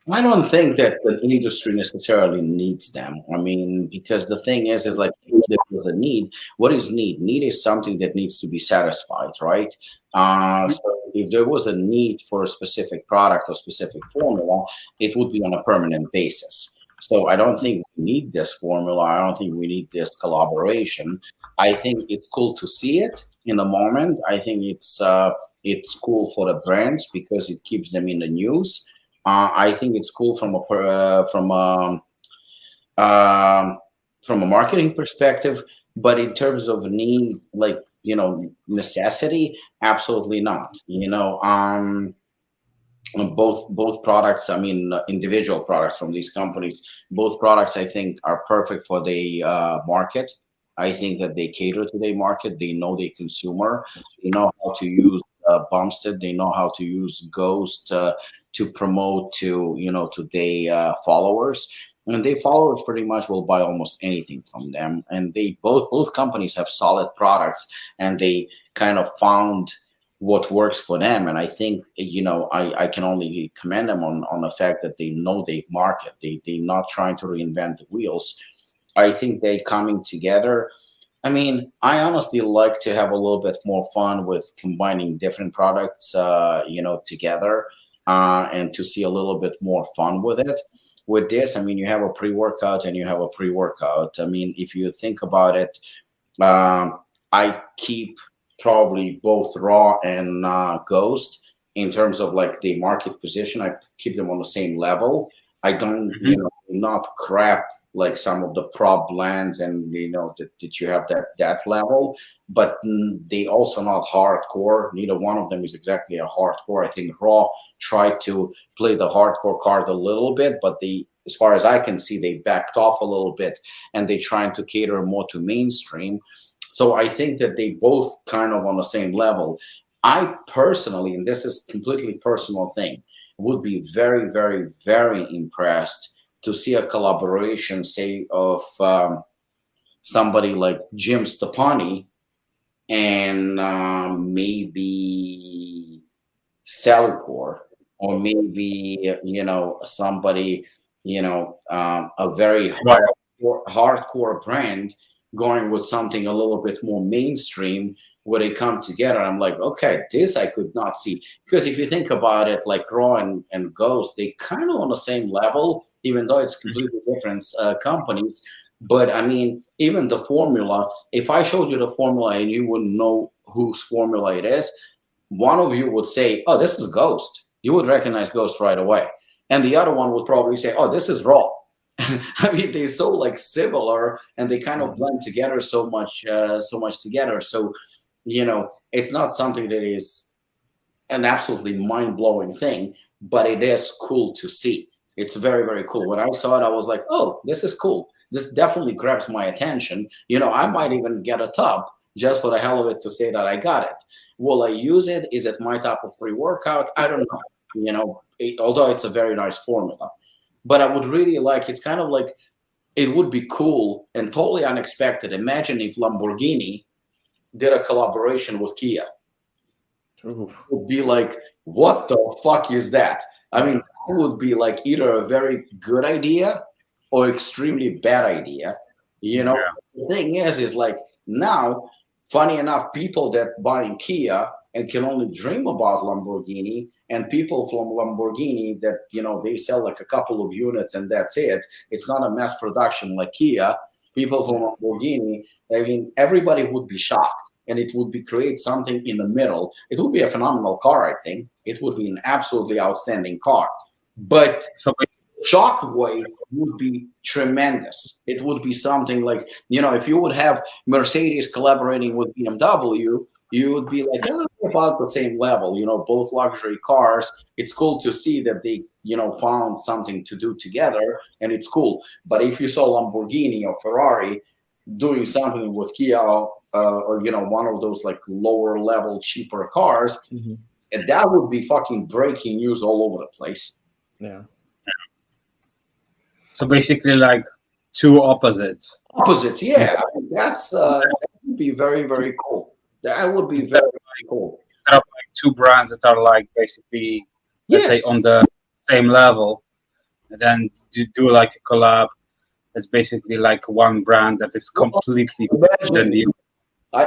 I don't think that the industry necessarily needs them. I mean, because the thing is like, if there was a need, what is need? Need is something that needs to be satisfied, right? So if there was a need for a specific product or specific formula, it would be on a permanent basis. So I don't think we need this formula. I don't think we need this collaboration. I think it's cool to see it in the moment. I think it's cool for the brands because it keeps them in the news. I think it's cool from a marketing perspective, but in terms of need, like necessity, absolutely not. Both products. I mean, individual products from these companies. Both products, I think, are perfect for the market. I think that they cater to their market. They know their consumer. They know how to use Bumstead. They know how to use Ghost to promote to their followers. And their followers pretty much will buy almost anything from them. And they both companies have solid products, and they kind of found what works for them. And I think I can only commend them on the fact that they know their market. They're not trying to reinvent the wheels. I think they coming together. I mean, I honestly like to have a little bit more fun with combining different products, together, and to see a little bit more fun with it. With this, I mean, you have a pre-workout and you have a pre-workout. I mean, if you think about it, I keep probably both Raw and Ghost in terms of like the market position. I keep them on the same level. I don't, not crap like some of the prop blends, and that you have that level, but they also not hardcore. Neither one of them is exactly a hardcore. I think Raw tried to play the hardcore card a little bit, but as far as I can see, they backed off a little bit, and they trying to cater more to mainstream. So I think that they both kind of on the same level. I personally, and this is completely personal thing, would be very, very, very impressed to see a collaboration, say, of somebody like Jim Stepani and maybe Salicor, or maybe somebody, a very hardcore brand going with something a little bit more mainstream, where they come together. I'm like, okay, this I could not see, because if you think about it, like Raw and Ghost, they kind of on the same level, even though it's completely different companies. But I mean, even the formula, if I showed you the formula and you wouldn't know whose formula it is, one of you would say, oh, this is Ghost. You would recognize Ghost right away. And the other one would probably say, oh, this is Raw. I mean, they're so like similar, and they kind of blend together so much together. So, it's not something that is an absolutely mind-blowing thing, but it is cool to see. It's very, very cool. When I saw it, I was like, oh, this is cool. This definitely grabs my attention. I might even get a tub just for the hell of it to say that I got it. Will I use it? Is it my type of pre-workout? I don't know. Although it's a very nice formula. But I would really like, it's kind of like, it would be cool and totally unexpected. Imagine if Lamborghini did a collaboration with Kia. It would be like, what the fuck is that? I mean, it would be like either a very good idea or extremely bad idea. The thing is like now, funny enough, people that buy Kia and can only dream about Lamborghini, and people from Lamborghini that, they sell like a couple of units and that's it. It's not a mass production like Kia. People from Lamborghini, I mean, everybody would be shocked, and it would create something in the middle. It would be a phenomenal car, I think. It would be an absolutely outstanding car. But shockwave would be tremendous. It would be something like, if you would have Mercedes collaborating with BMW, you would be like, oh, about the same level, both luxury cars. It's cool to see that they, found something to do together, and it's cool. But if you saw Lamborghini or Ferrari doing something with Kia, or one of those like lower level, cheaper cars, and that would be fucking breaking news all over the place. Yeah. So basically, like two opposites. Opposites, yeah. I mean, that would be very, very cool. That would be very, very cool. Instead of like two brands that are like basically, let's say, on the same level, and then do like a collab. It's basically like one brand that is completely different than the other.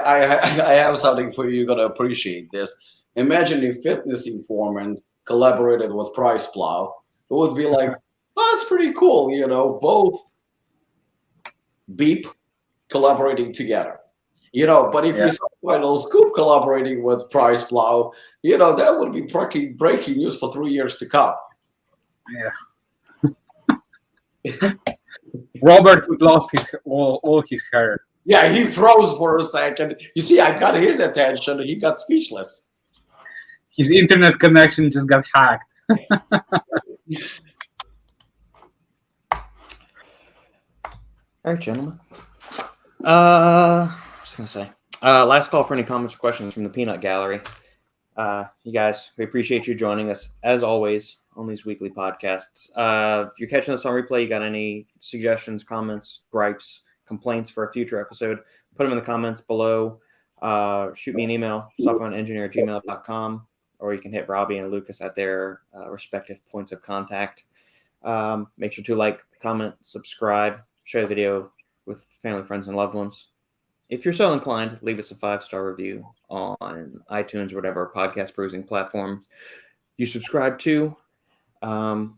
I have something for you. You're gonna appreciate this. Imagine if Fitness Informant collaborated with Price Plow. It would be like, oh, that's pretty cool. Both Beep collaborating together. But if you saw Final Scoop collaborating with Price Plow, that would be breaking news for 3 years to come. Yeah. Robert lost all his hair. Yeah, he froze for a second. You see, I got his attention. He got speechless. His internet connection just got hacked. All right, gentlemen. I was going to say, last call for any comments or questions from the Peanut Gallery. You guys, we appreciate you joining us, as always, on these weekly podcasts. If you're catching us on replay, you got any suggestions, comments, gripes, complaints for a future episode, put them in the comments below. Shoot me an email, softwareengineer@gmail.com, or you can hit Robbie and Lukasz at their respective points of contact. Make sure to like, comment, subscribe, share the video with family, friends, and loved ones. If you're so inclined, leave us a 5-star review on iTunes or whatever podcast perusing platform you subscribe to. I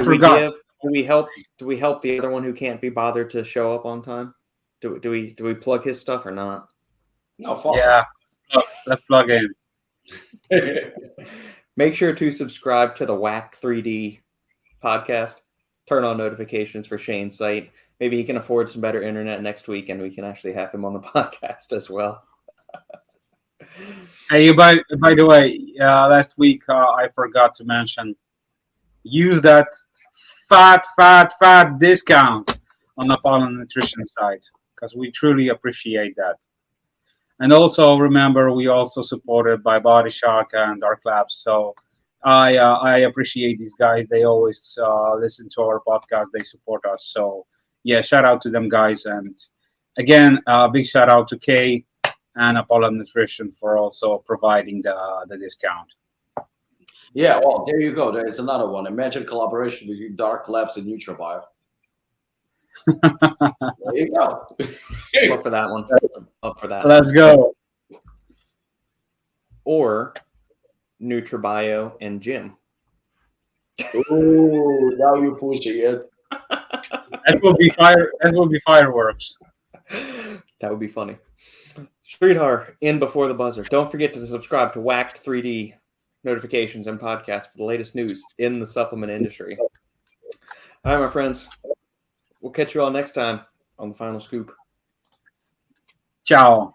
forgot. Do we help the other one who can't be bothered to show up on time? Do we plug his stuff or not? No, fuck. Yeah, let's plug in. Make sure to subscribe to the Whack 3D podcast. Turn on notifications for Shane's site. Maybe he can afford some better internet next week, and we can actually have him on the podcast as well. Hey, by the way, last week I forgot to mention, use that fat discount on Apollon Nutrition site, because we truly appreciate that. And also remember, we also supported by Body Shock and Dark Labs. So I appreciate these guys. They always listen to our podcast. They support us. So yeah, shout out to them guys. And again, big shout out to Kay and Apollon Nutrition for also providing the discount. Yeah, well, there you go. There's another one. Imagine collaboration between Dark Labs and NutriBio. There you go. Up for that one. Up for that. Let's go. Or NutriBio and Jim. Ooh, now you're pushing it. That will be fire. That will be fireworks. That would be funny. Sridhar, in before the buzzer. Don't forget to subscribe to Whacked 3D notifications and podcasts for the latest news in the supplement industry. All right, my friends. We'll catch you all next time on the Final Scoop. Ciao.